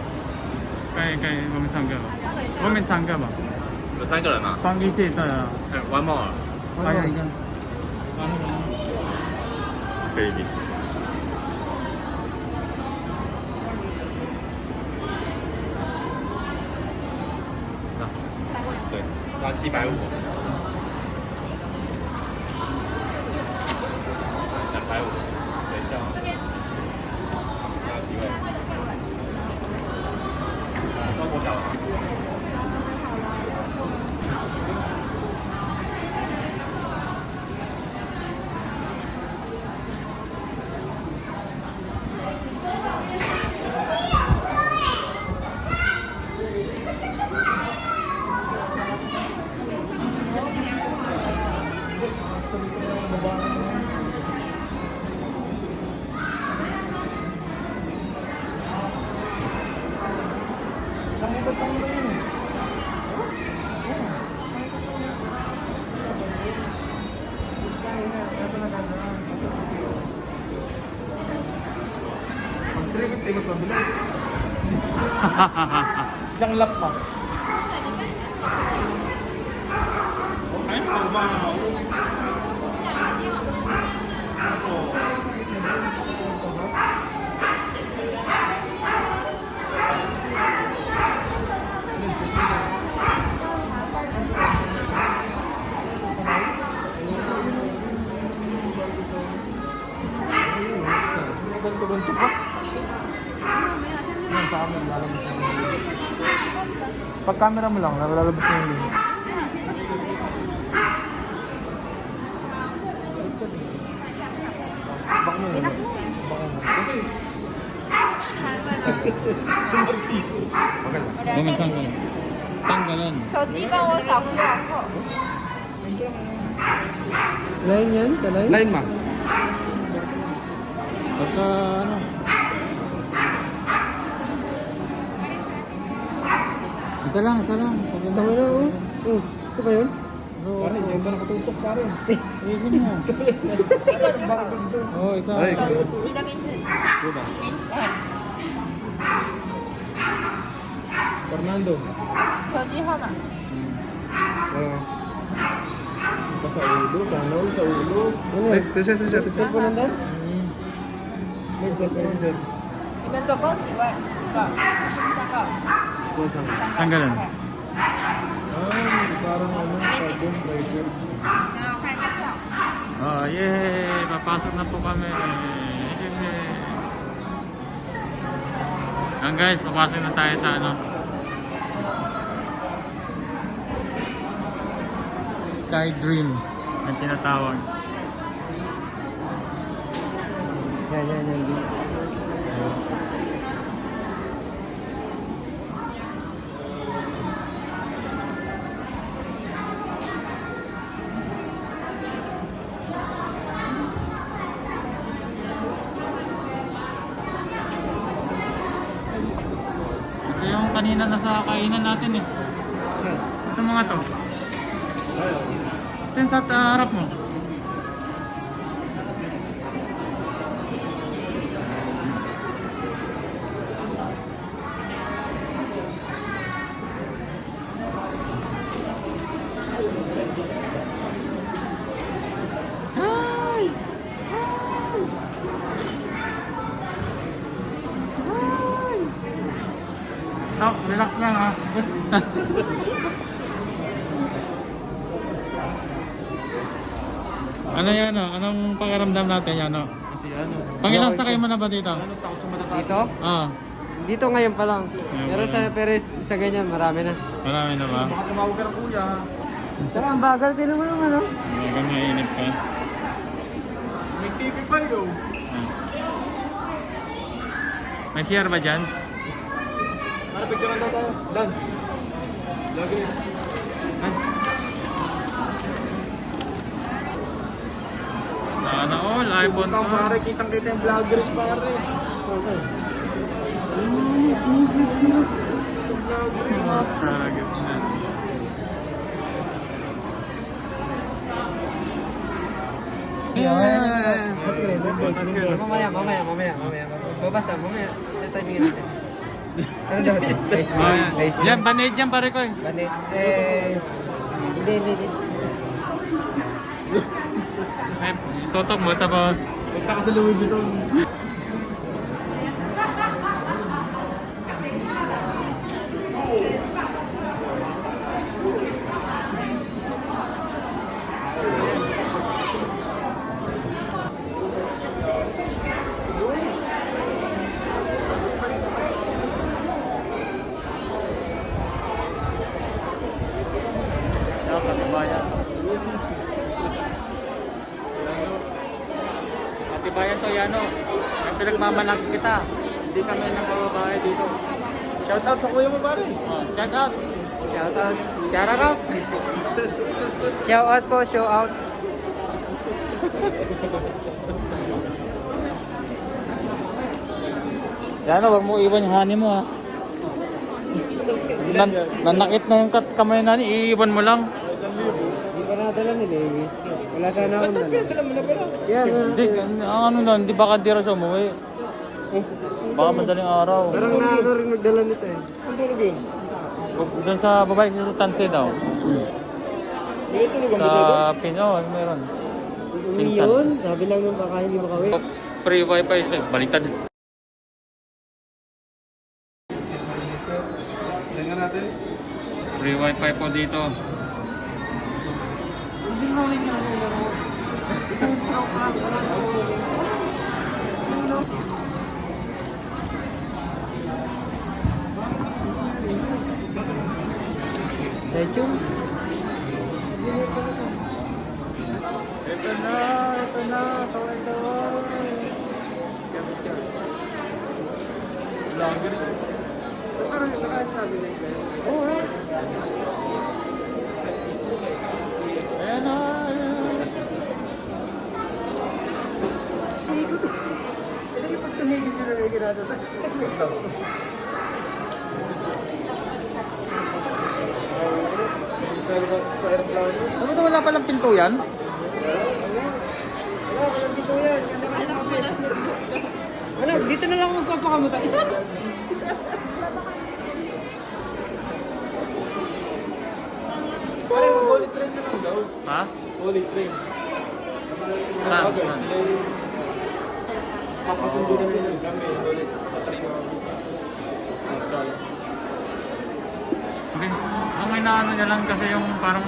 可以，我们3个吧。我们3个吧。有3个人嘛？放一起对了。 One more，还有一个。可以。对，那750。250。等一下哦。还有几位？中国小了。Mas mabilis. Isang lap pa. Ay, wow. Bantu-bantu pa. Yan sa amin, lalabas na yung pag camera mo lang, lalabas na yung link. Baka mo yun. Kasi Bumasang ka. Tanggalan. 手机帮我扫 QR code。 Line yan? Sa line? Line ma. Pagka ano. Isa lang, isa lang. Tama na, oh. Oh, ito ba yun? Pare, diyan ka nakatutok pare. Isin mo. Oo, isa. 你的名字，名字，哎， Fernando. 手机号码。 Sa ulo, tanaw sa ulo. Ano yan? Cellphone number? May cellphone number. 你们总共几位？三个。 Tanggalan. Ay, parang ano, carbon fiber. 然后看一下票。 Oh, yay! Papasok na po kami. Yan guys, papasok na tayo sa ano. Sky Dream ang tinatawag. Yan. Ito yung kanina nasa kainan natin eh. Ito mga to. Ito yung sa harap mo. Oh, relax lang ha. Ano yan o? Anong pakiramdam natin yan o? Kasi ano, Pangilang sakay mo na ba dito? takot sa mata. Dito? Ah, Dito ngayon pa lang. Ngayon Pero pa sa lang. Perez, sa ganyan, marami na. marami na ba? Baka tumawag ka ng kuya. Saka ang bagal din naman ang ano. Hanggang mainit ka. May TV pa yun. Ah. May CR ba dyan? Ano, picture daw tayo? Dan. Lagi. Sana all, iPhone Kitang pare, kitang-kita yung vloggers pare. Target na. Mamaya. Babasa, mamaya. Tatimingin natin. Ano daw? Guys, Yan, banid yan pare ko eh. Banit. Hindi. Ay, tutok mo tapos. Punta ka sa Louis Vuitton. Katibayan to, Yano. Ang pinagmamalaki kita. Hindi kami nagbababae dito. Shoutout sa kuya mo pare. Oh, shout out. Shout out. Shout out. Shout out po, show out. Yano, wag mo iwan yung honey mo ha. Nanakit na yung kamay na iiwan mo lang. Hindi pa nadala ni Lewis. Wala sana akong dala. Dala mo na pala. Yan, Hindi, ang ano nun, di baka di rin siya umuwi. Baka madaling araw. parang naano rin magdala nito eh. Ang tulog yun. Doon sa babae sa Tanse daw. May tulog ang Sa mga Pino, meron. Uwi Pinsan. yun. Sabi lang nung baka hindi makawin. Free wifi, baliktad. Tingnan natin. Free wifi po dito. Hindi makawin na ako laro. Isang stroke lang. Chaychung. Ito na. Ito. Parang naka-stabilize ba yun? Oo. Ayan na. Ikot. Hindi pag tumigil yun na may ginagawa. Ano ito, wala palang pinto yan? Ano, dito na lang ako magpapakamuta. Isa? Pare, mag-bullet train na lang daw. Ha? Bullet train. Saan? Sila yung papasundo na sila kami. Bullet sa train. Okay. Ang inaano niya lang kasi yung parang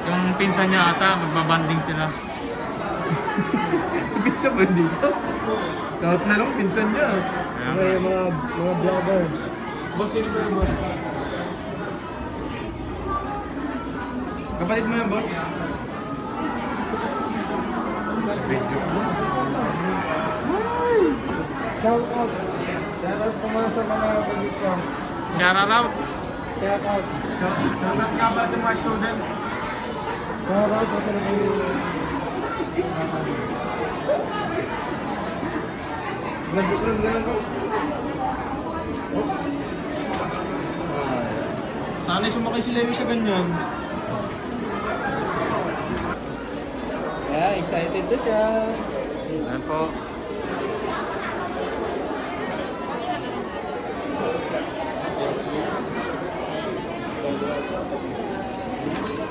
yung pinsan niya ata, magbabanding sila. Pinsan ba dito? Lahat na lang pinsan niya. Kaya nga. Mga vlogger. Boss, sino ba yung boss? Kapatid mo yan, boss? Shout out. Shout out po mga sa mga kapatid ko. Shout out. Shout out. Shoutout nga ba sa mga student? Shout out po talaga yung... Ganun ko. Sana'y sumakay si Levi sa ganyan. Yeah, excited na siya. Ayan po.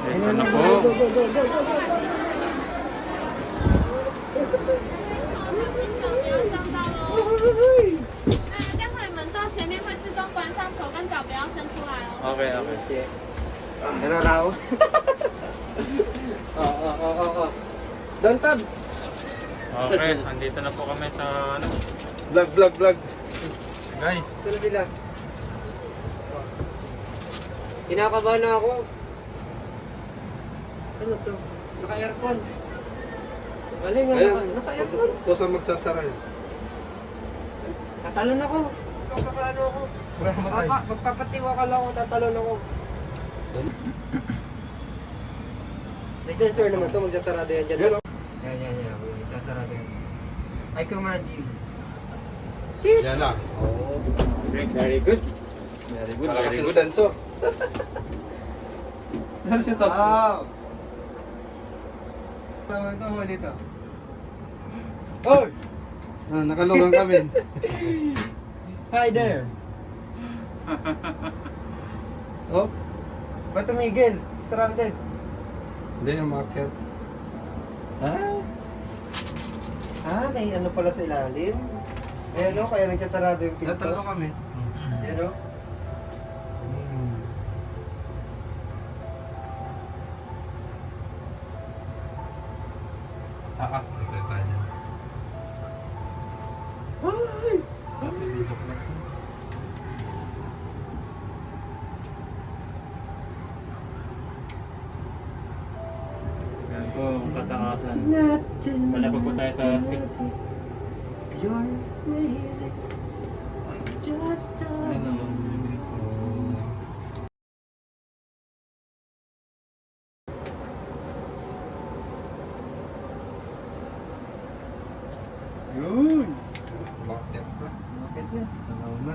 Ito na po. Go, go, go, go, go, go. 待会门到前面会自动关上，手跟脚不要伸出来哦。 Okay, okay. Ano raw? Oo. Don't tabs. Okay, andito na po kami sa ano. Vlog. Guys, Saan sila? Kinakabahan na ako. Ano to? Naka-aircon. Galing nga, naka-aircon. Ito sa magsasara yun. Tatalon ako. Magkakaano ako. Magpapatiwa ka lang ako, tatalon ako. May sensor naman to, magsasarado yan dyan. Yan. Magsasarado yan. I command you. Cheers! Yan na. very good. Very good, Enzo. Saan si Tox? Tama ito, huli ito. Oy! Nakalugang kami. Hi there. Oh? Ba't tumigil? Stranded. Hindi na market. May ano pala sa ilalim. Ayan o, kaya nagsasarado yung pinto. Natalo kami. Ayan o. Nagtay tayo niyan. Ay! Video ko lang. Yan po, kataasan. Malapag po tayo sa peak. You're crazy. Just Ano, bibili ko. Yun! Market na. Bakit na? Tanaw na.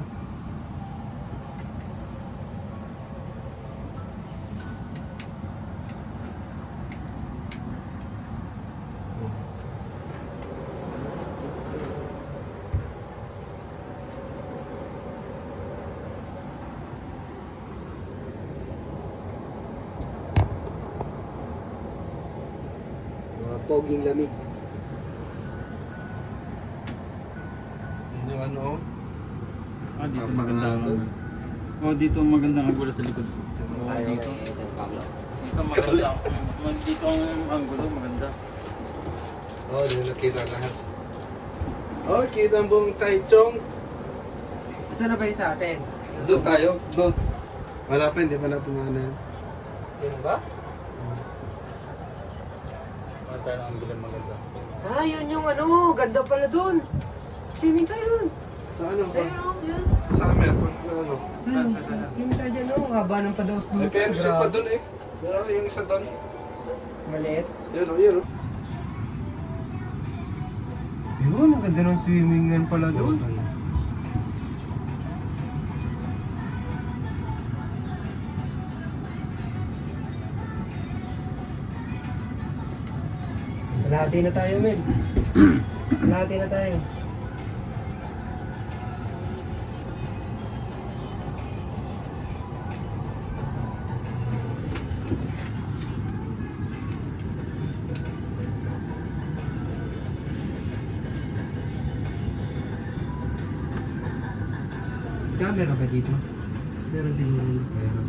Mga poging lamig. Yun yung ano. Ah, dito magandang oh, dito magandang angulo sa likod. Oh, dito. Dito maganda. Dito ang angulo maganda. Oh, hindi nakita lahat. Oh, kita ang buong Taichung. Saan na ba yung sa atin? Doon tayo. Doon. Wala pa, hindi pa natin maana yan. Yun ba? Ano tayo ang angulo maganda. Yun yung ano, ganda pala dun. Swimming tayo dun. Sa ano ba? Sa summer. Ano? Swimming tayo dyan, no? Haba ng padaos May parachute pa dun eh. Pero yung isa dun. Maliit. Yun o, yun o. Yun, ang ganda ng swimmingan pala doon. Kalahati na tayo, men. Kalahati na tayo. Camera ba dito? Meron siguro. Meron.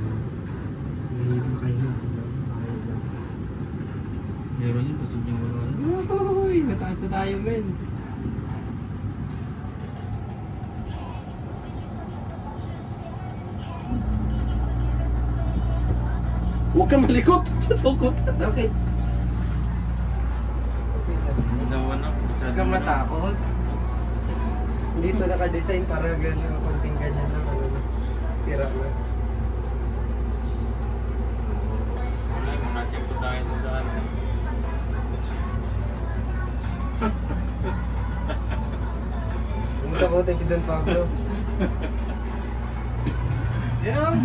May makahinga. Makahinga. Meron yun, posibleng wala. Uy, mataas na tayo, men. Huwag kang malikot. Lukot. Okay. Dawan na. Huwag kang matakot. Dito naka-design para gano'n, konting ganyan lang. Ano, sira na. Wala, na-check ko tayo dun sa ano. Pumunta ko si Don Pablo. Yan!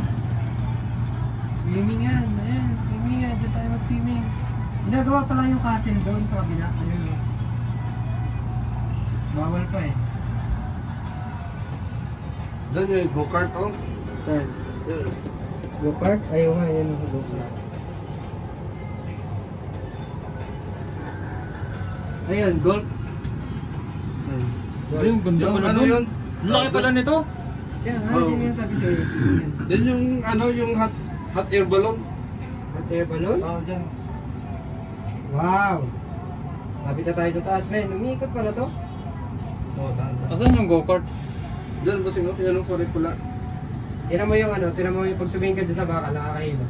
Swimming yan. Ayan, swimming yan. Diyan tayo mag-swimming. Ginagawa pala yung castle doon sa kabila. Ayun o. Bawal pa eh. Doon yung go-kart oh. Saan? Yun. Go-kart? Ayaw nga, yan ang go-kart. Ayun, golf. Ay, ang ganda Yung pala ano dun. yun? Ang laki pala nito. Yan, Oh. yun yung sabi sa'yo. Swimming yan. Yan yung ano, yung hot air balloon. Hot air balloon? Oo, dyan. Wow! Lapit na tayo sa taas, men. Umiikot pala to. Oo, tanda. Asan yung go-kart? Doon ba sino? Yan ang kulay pula. Tira mo yung ano, tira mo yung pag tumingin ka dyan sa baka, nakakahilo.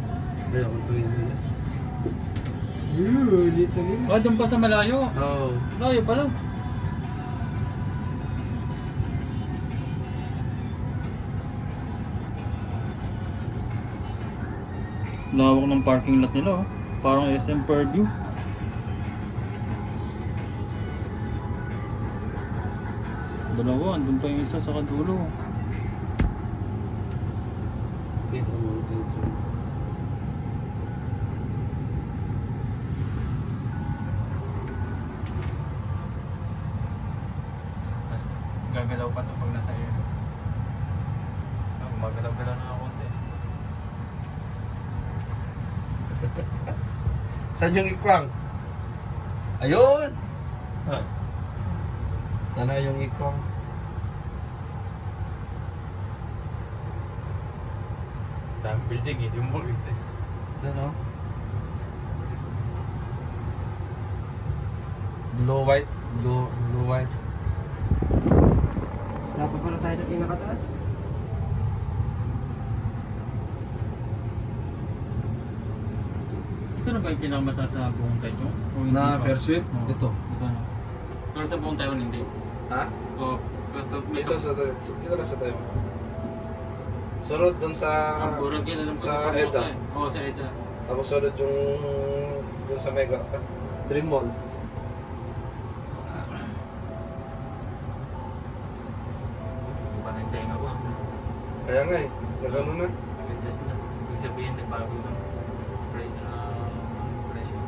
Ayun, kung tumingin nila. Dito nila. Ah, doon pa sa malayo. Oo. Malayo pala. Lawak ng parking lot nila oh. Parang SM Purview. Dalawa, andun pa yung isa sa kadulo. Dito mo, dito. Mas gagalaw pa ito pag nasa air. Magalaw-galaw na ako konti. Saan yung ikwang? Ayun! Tana yung ikwang. Daming building eh, yung mall ito eh. Doon oh. Blue white. Blue white. Dapat pala tayo sa pinakataas. Ito na ba yung pinakamataas sa buong Taichung? O hindi Na pa? Pursuit? Oo. Ito. Ito na. Pero sa buong Taiwan hindi. Ha? O, Dito dito na sa tayo. Sunod doon sa Ang puro alam ko sa sa EDA. Formosa eh. Oo, sa EDA. Tapos sunod yung doon sa Mega Dream Mall. Parang yung tenga ko. Kaya nga eh, nagano na. Nag-adjust na. Ibig sabihin, nagbago ng pressure.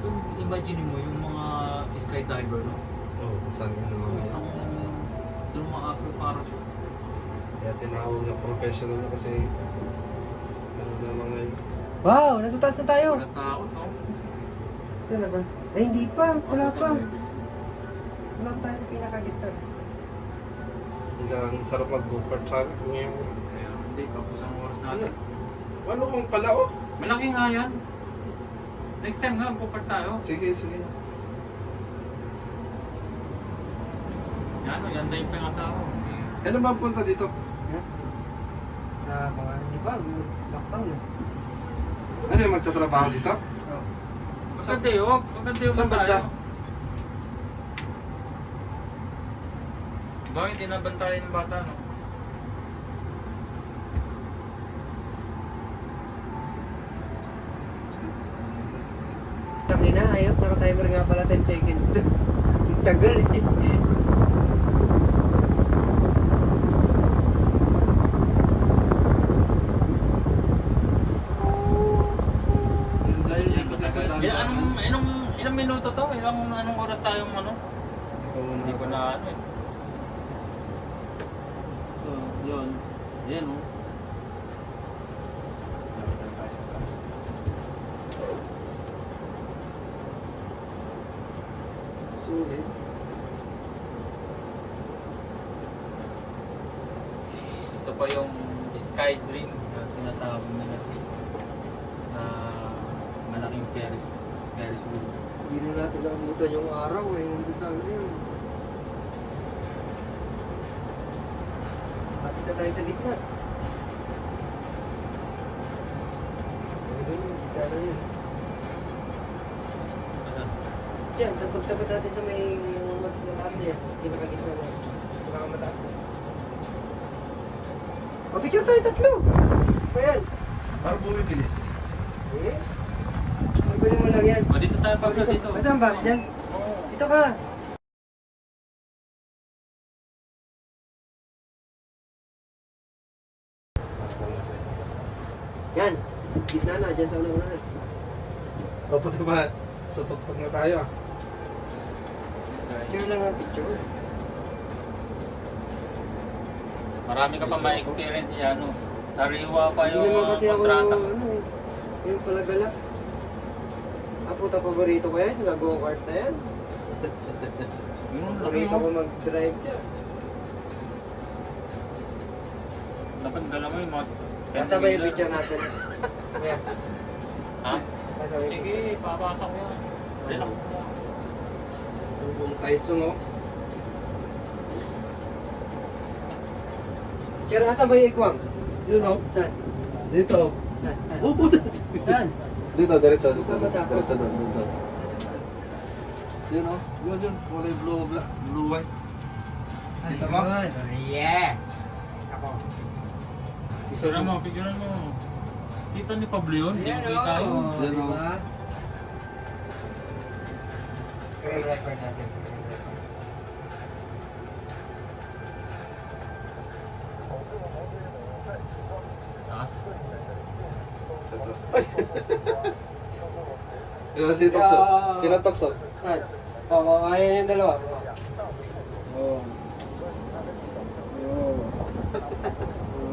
Kung imagine mo yung mga skydiver, no? Oh, saan yun naman ngayon? Doon makaasal parachute. Kaya tinawag na professional na kasi ano naman ngayon. Wow! Nasa taas na tayo! Walang tao, no? Saan na ba? Ay, hindi pa! Wala pa! Wala pa tayo sa pinakagitna. Ang sarap mag-go-kart sana kung ngayon. Kaya hindi, kapos ang oras natin. Ano kung pala oh? Malaki nga yan. Next time nga, pupart tayo. Sige, sige. Yan o, yan tayo pa yung asawa. Ano ba ang punta dito? Sa mga, hindi ba? Lockdown na. Ano yung magtatrabaho dito? Oh. Pagkanteo Saan pa banda? tayo. Bakit dinabantayan ng bata, no? Sabi na, ayaw, naka-timer nga pala 10 seconds doon. Ang tagal eh. Dahil ikot dito Ilang minuto to? Anong oras tayong ano? Hindi ko na ano eh. So, yun. Yan oh. Sulit. Ito pa yung Sky Dream na sinatawag nila na malaking Ferris wheel. Hindi na natin nakabutan yung araw eh. Nandun sa ano yun. Kapit na tayo sa gitna. Doon yung gitna na yun. Asan? Diyan, sa pagtapat natin sa may mataas na yan. Pinakagitna na. Pinakamataas na. O, picture tayo tatlo! Ayan. Para bumibilis. Eh? Nagkunin mo lang yan. O, dito tayo Pablo, dito. Saan ba? Diyan? Dito ka. Yan. Gitna na. Diyan sa una-una. O, pati ba? Sa tuktok na tayo ah. Picture lang ang picture. Marami ka pa ma-experience yan, no? Sariwa pa Hindi yung naman kasi ako, kontrata. ano eh. Yung pala galak. Ah, puta, paborito ko yan. Nag-go-kart na yan. Yung Paborito ko mag-drive dyan. Dapat dala mo yung mga... Nasa ba yung picture natin? Kaya, Ha? nasa ba yung Sige, papasok mo yan. Relax mo. Yung taitso no? picture? Nasa ba yung ikwang? Yun o. Saan? Dito. Saan? Saan? Oh, puta. Saan? Dito, diretso. Dito. Pupunta ako. Diretso doon. Dito. Yun o. Yun. Kulay blue, black, blue, white. Dito mo? Yeah! Ako. Picturean mo, picturean mo. Kita ni Pablo yun, hindi Yan, ko tayo. oh, Yan, diba? oh. Screen record natin. Screen record. Taas. Tapos, ay! Yung si Tokso. Sino Tokso? Saan? Oo, ayun yung dalawa. Oo.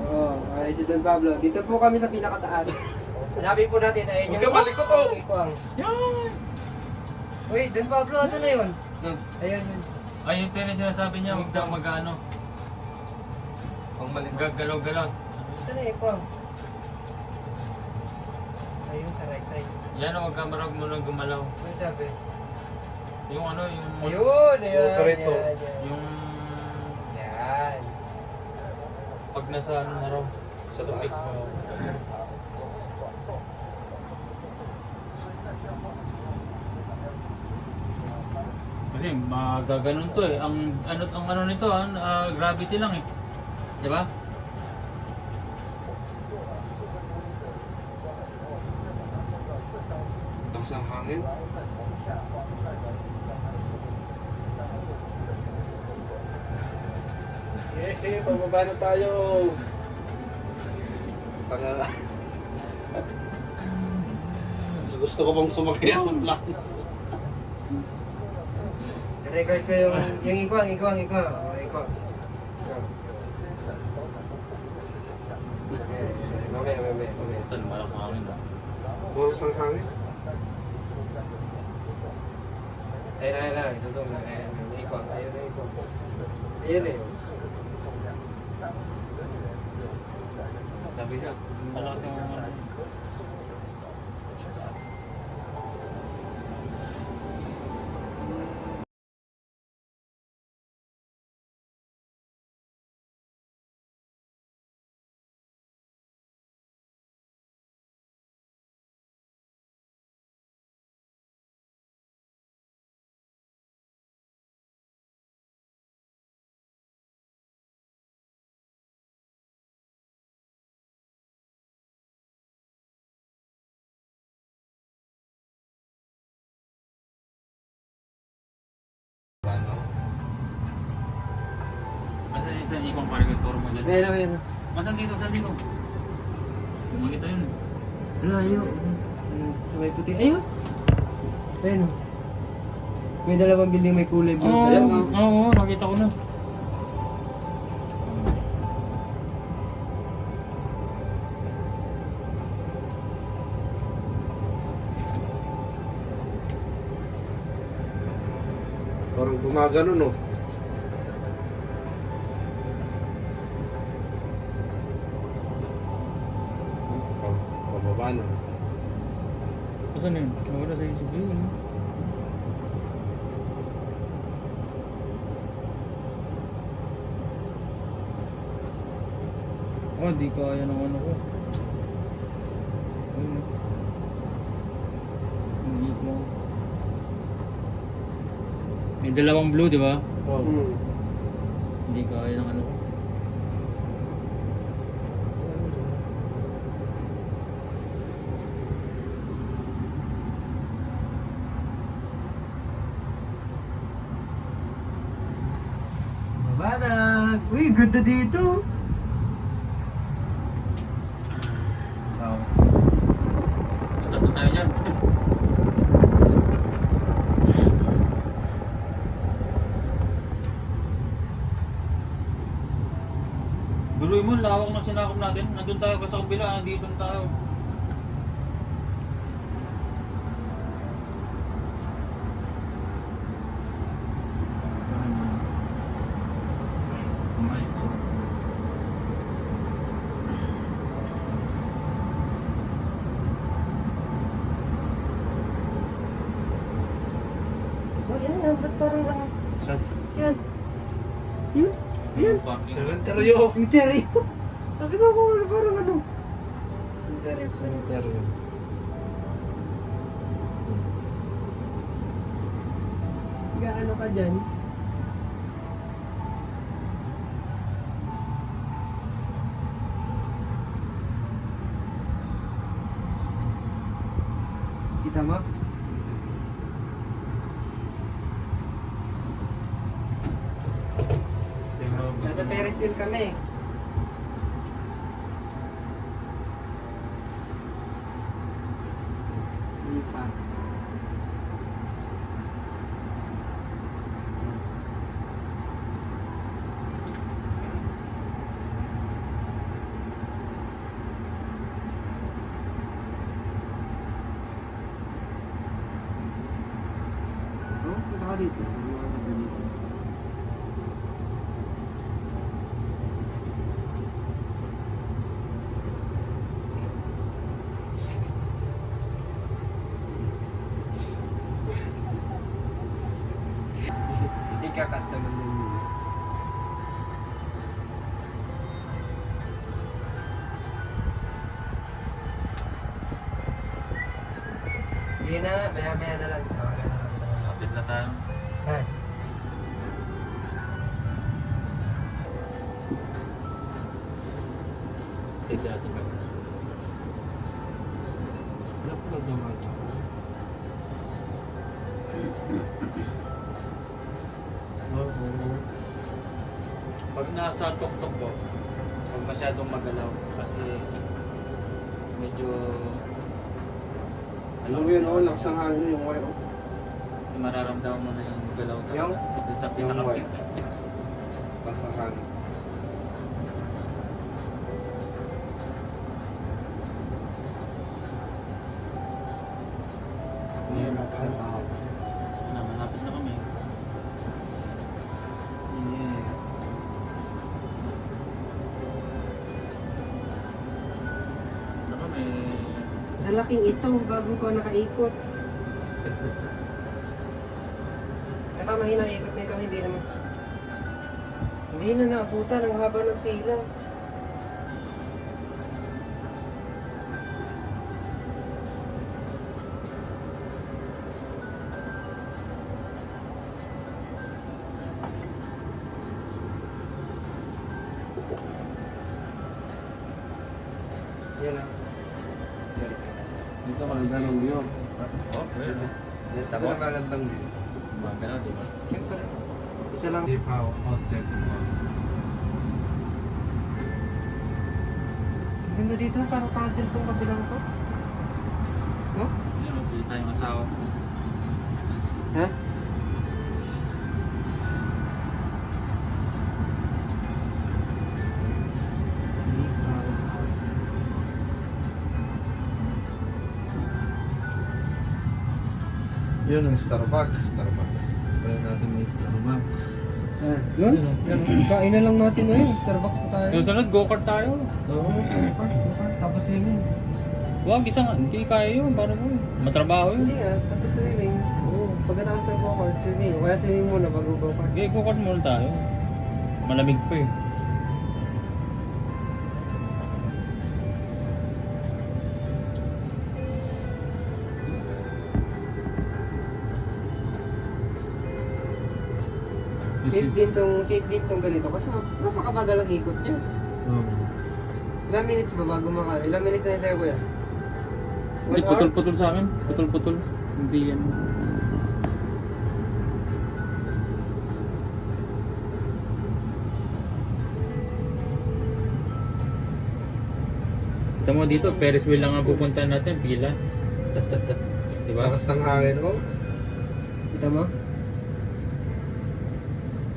Oo. Ay, si Don Pablo. Dito po kami sa pinakataas. Hanapin po natin. Ayun Huwag ka malikot, oh! Ikwang. Yan! Uy, Don Pablo, asan na yun? Yun. Ayun. Ay, yung pero sinasabi niya, huwag daw mag-ano. Ang malikot. Gagalaw-galaw. Saan na Ikwang? Ayun, sa right side. Yan, huwag ka marag mo nang gumalaw. Ano sabi? Yung ano, yung... Ayun, Yung karito. Yung... Yan. Pag nasa ano na raw. Sa taas. piso. Kasi magaganon to eh. Ang ano nito, gravity lang eh. 'Di ba? Tapos ang hangin. Yehey! Pababa na tayo! Tanga. Gusto ko bang sumakyan ng lang. Record ko yung Ikwang. Oh, Ikwang. Mamaya. Ito, malakas ang hangin ah. Bukas ang hangin. Ayun, isazoom na. Ayun, Ikwang. Ayun eh. Sabi siya, malakas yung ano. ibang parigator mo dyan. Ayun, ayun. Masan dito, saan dito? Kumakita yun. Layo. Sa may puti. Ayun. Ayun. May dalawang building may kulay blue. Oo, Ayan, oo, nakita ko na. Parang gumagano, no? Pababa na. Saan yun? Nawala sa isip yun. Oh, di kaya ng ano ko. Ayun. Ang hit mo. May dalawang blue, di ba? Hmm. Hindi kaya ng ano ko. Mabanag. Uy, ganda dito. Wow. Tatlo tayo dyan. Biruin mo, lawak ng sinakop natin. Nandun tayo pa sa kabila, nandito tayo. Oh my God. Oh, yan yan. Ba't parang ano? Saan? Yan. Yun. Yan. Cementerio. Cemetery. Sabi ko kung ano, parang ano. Cemetery. Cementerio. Gaano ka dyan? Kita mo? Nasa Ferris wheel kami. Hindi pa. Oh, punta ka dito. Ikakat naman yun. Hindi na, maya-maya na lang. Tawagan na lang. Kapit na tayo. Ha? Stage natin ba? Wala pa lang dumata. Pag nasa tuktok po, huwag masyadong magalaw kasi medyo Alam mo yun, oh, lakas ang hangin yung wire. Oh. kasi mararamdaman mo na yung galaw Yung? doon sa Yung pinaka-peak. wire. Lakas ang hangin. Ngayon, Ang tao. malapit na kami. Yes. Ano kami? Sa laking ito, bago ko nakaikot. Saka mahina ikot nito, hindi naman. Hindi na naabutan ang haba ng pila. Yan na. Dito magandang view. Oh, pwede. Dito na magandang view. Maganda, di ba? Siyempre. Isa lang. Deep out, check mo. Ganda dito, parang puzzle tong kabilang to. No? Yan, pili tayong asawa. Ha? Yun ang Starbucks. Try natin may Starbucks. Yun? Kain na lang natin ngayon. Starbucks pa tayo. Susunod, go-kart tayo. Oo. Tapos swimming. Wag, hindi kaya yun. Paano mo? Matrabaho Hindi yun. nga, tapos swimming. Oo. Pagkatapos ng go-kart, swimming. Kaya swimming muna bago go-kart. Okay, go-kart muna tayo. Malamig pa eh. Safe din tong ganito kasi napakabagal ang ikot niya. Oo. Ilang minutes ba bago makano? Ilang minutes na yung sa'yo kuya? Hindi, 1 hour? putol-putol sa akin. Putol-putol. Hindi yan. Kita mo dito, Ferris wheel lang ang pupuntahan natin, pila. Diba? Lakas ng hangin, oh. Kita mo?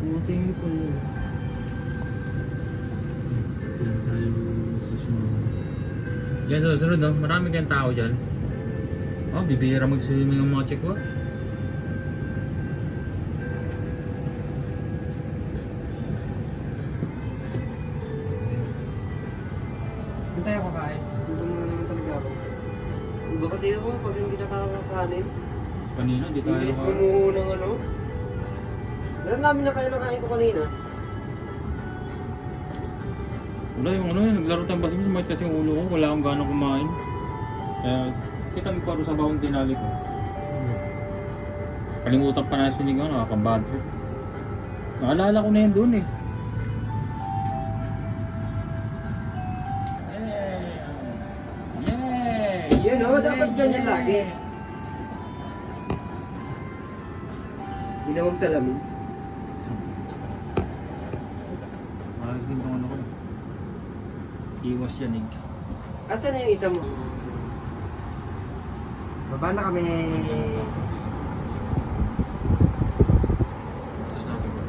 Yung swimming pool yun. Diyan sa susunod, no? Marami kayong tao dyan. Oh, bibihira mag-swimming ang mga chikwa. Saan tayo kakain? Dito muna naman talaga ako. Iba kasi ako pag hindi nakakakanin. Kanina, di tayo Bilis gumuho ng ano. Alam namin na kayo nakain ko kanina. Wala yung ano, naglaro tayong basibas, may kasi yung ulo ko, wala akong ganang kumain. Kaya, kita mo paro sa bawang tinali ko. Kalimutan pa na yung sinigaw, nakakabad trip. Naalala ko na yan doon eh. Yay! Yun o, dapat ganyan lagi. Ginawang salamin. Ayos din tong ano ko. Iwas yan eh. Asan na yung isa mo? Baba na kami. Tapos natin ko.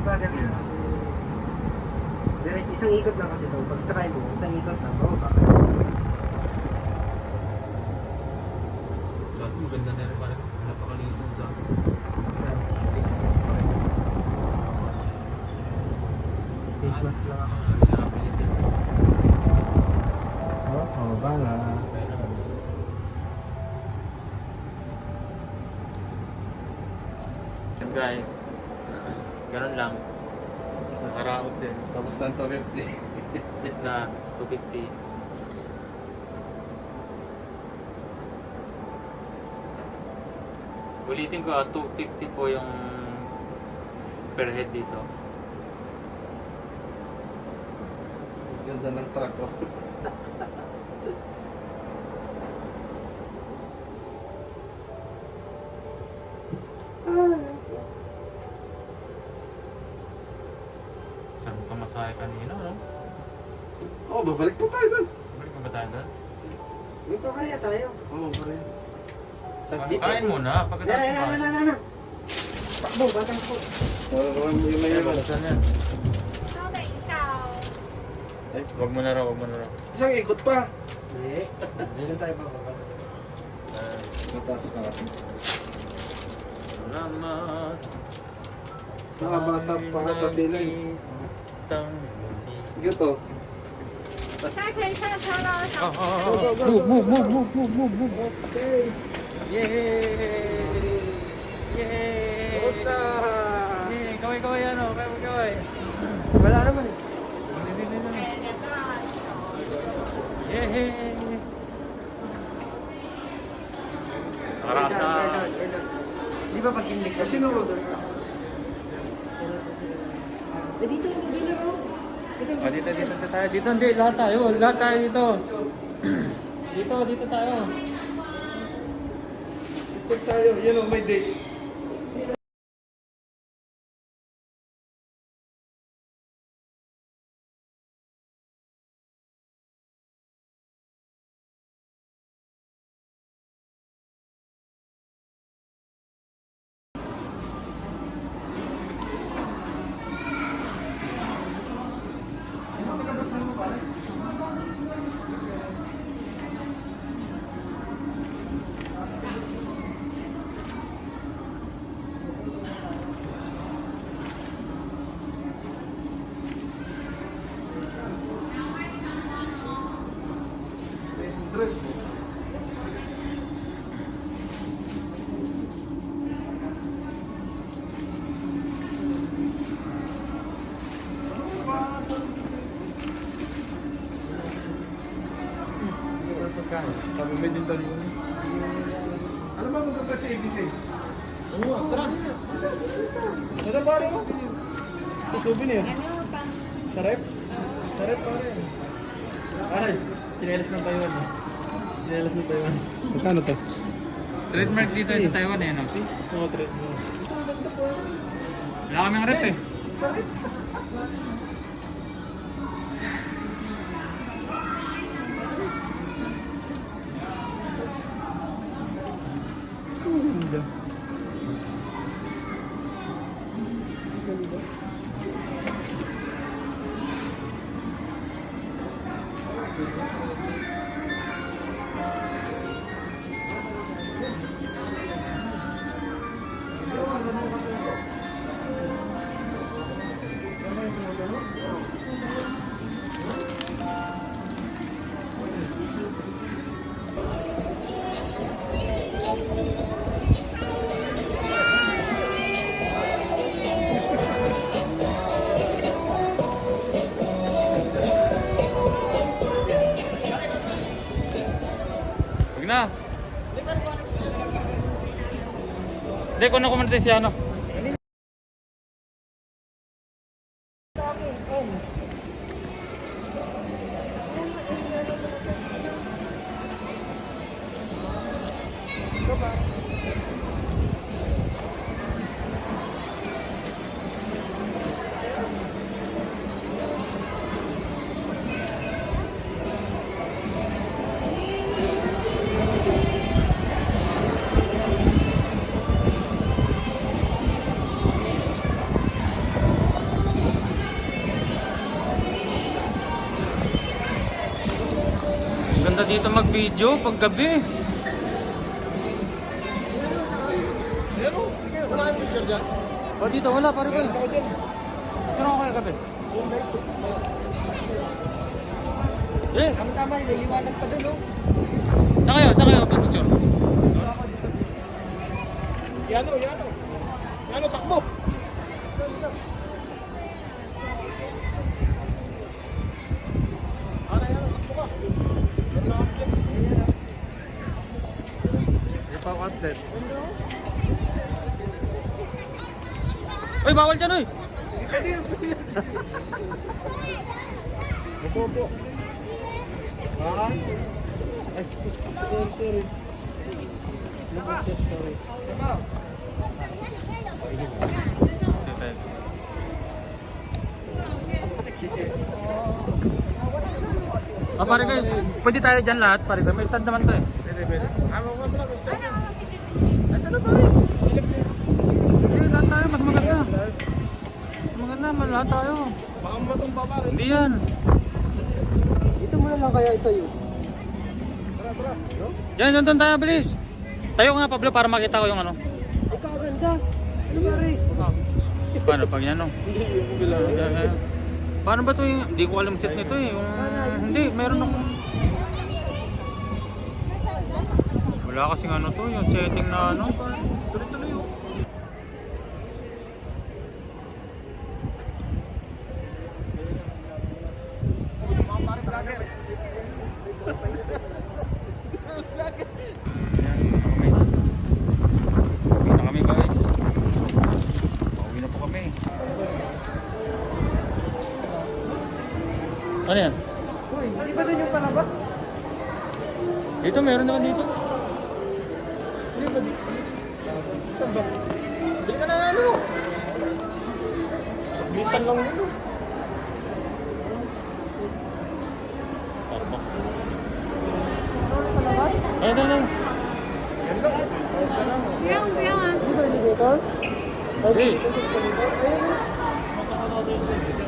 Baba na kasi. Direct, isang ikot lang kasi ito. Pag sakay mo, isang ikot lang. Baba ka. Sa atin, maganda na rin parang napakalisan sa atin. Face mask lang ako. Oh, baba na. And guys, ganun lang. Nakaraos din. Tapos ng 250. Is na 250. Ulitin ko, 250 po yung per head dito. Ganda ng truck, oh. Saan ka masahe kanina, no? Oh, babalik pa tayo doon. Balik ba tayo doon? May pakarya tayo. Oo, pare. Kain muna, pagkatapos kumain. Na. Takbo, batang po. Yung may iwan. Saan yan? 稍等一下哦。 Wag mo na raw, wag mo na raw. Isang ikot pa. Hindi. Dito tayo bababa. Mataas pa. Salamat. Mga bata pa katapila eh. Ito. 现在可以下车了，小 Move. Yay! Yay! Kamusta? Yay! Kaway, ano? Kaway. Wala naman eh. Yay! Harap na. Di ba pag kinlik ka? Sino mo? Dito, dito mo. Dito tayo. Dito, hindi. Lahat tayo dito. Dito tayo. Check tayo. Yan o, may date. Correct. Sabi may din dalawa. Ano ba magkakasi ABC? Oo, tara. Tara pare mo. Ito souvenir. Ano pa? Sarap. Sarap pare. Pare, chinelas ng Taiwan. Chinelas ng Taiwan. Magkano to? Trademark dito sa Taiwan eh, no? Oo, trademark. Wala kaming rep eh. Huwag na. Hindi, kung ako muna si ano. Ganda dito mag-video pag gabi. Wala kang picture dyan. O dito wala pare ko. Sino ako kaya gabi? Eh, Tama, niliwanag pa doon, oh. saan kayo? Saan kayo picture? Yano, yano. Yano, takbo. Ano, yano, takbo ka. Ipang outlet. Uy, bawal dyan uy! Opo, opo. Ah. Ay, sorry. Sorry. Ah, pare guys, pwede tayo dyan lahat pare guys. May stand naman to eh. Pwede. Ano ba pala? Ito na pare. Hindi, lahat tayo. Mas maganda. Mas maganda, lahat tayo. Baka mo itong babari. Hindi yan. Ito muna lang kaya sa'yo. Tara, tara. Yan, doon tayo, bilis. Tayo nga Pablo para makita ko yung ano. Ikaw ganda. Ano ba rin? Paano pag yan no? Paano ba ito yung... Hindi ko alam set nito eh. Hindi, meron akong... Wala kasing ano to, yung setting na ano. Tuloy-tuloy oh. Uwi na kami guys. Uwi na po kami. Ano yan? Uy, hindi ba doon yung palabas? Dito, meron naman dito. Hindi ba di? Saan ba? Bili ka na ano? Sabitan lang nilo. Starbucks. Palabas? Ayun, ayun. Yan lang. 不用不用啊。 Hindi ba elevator? Hey. Ayun,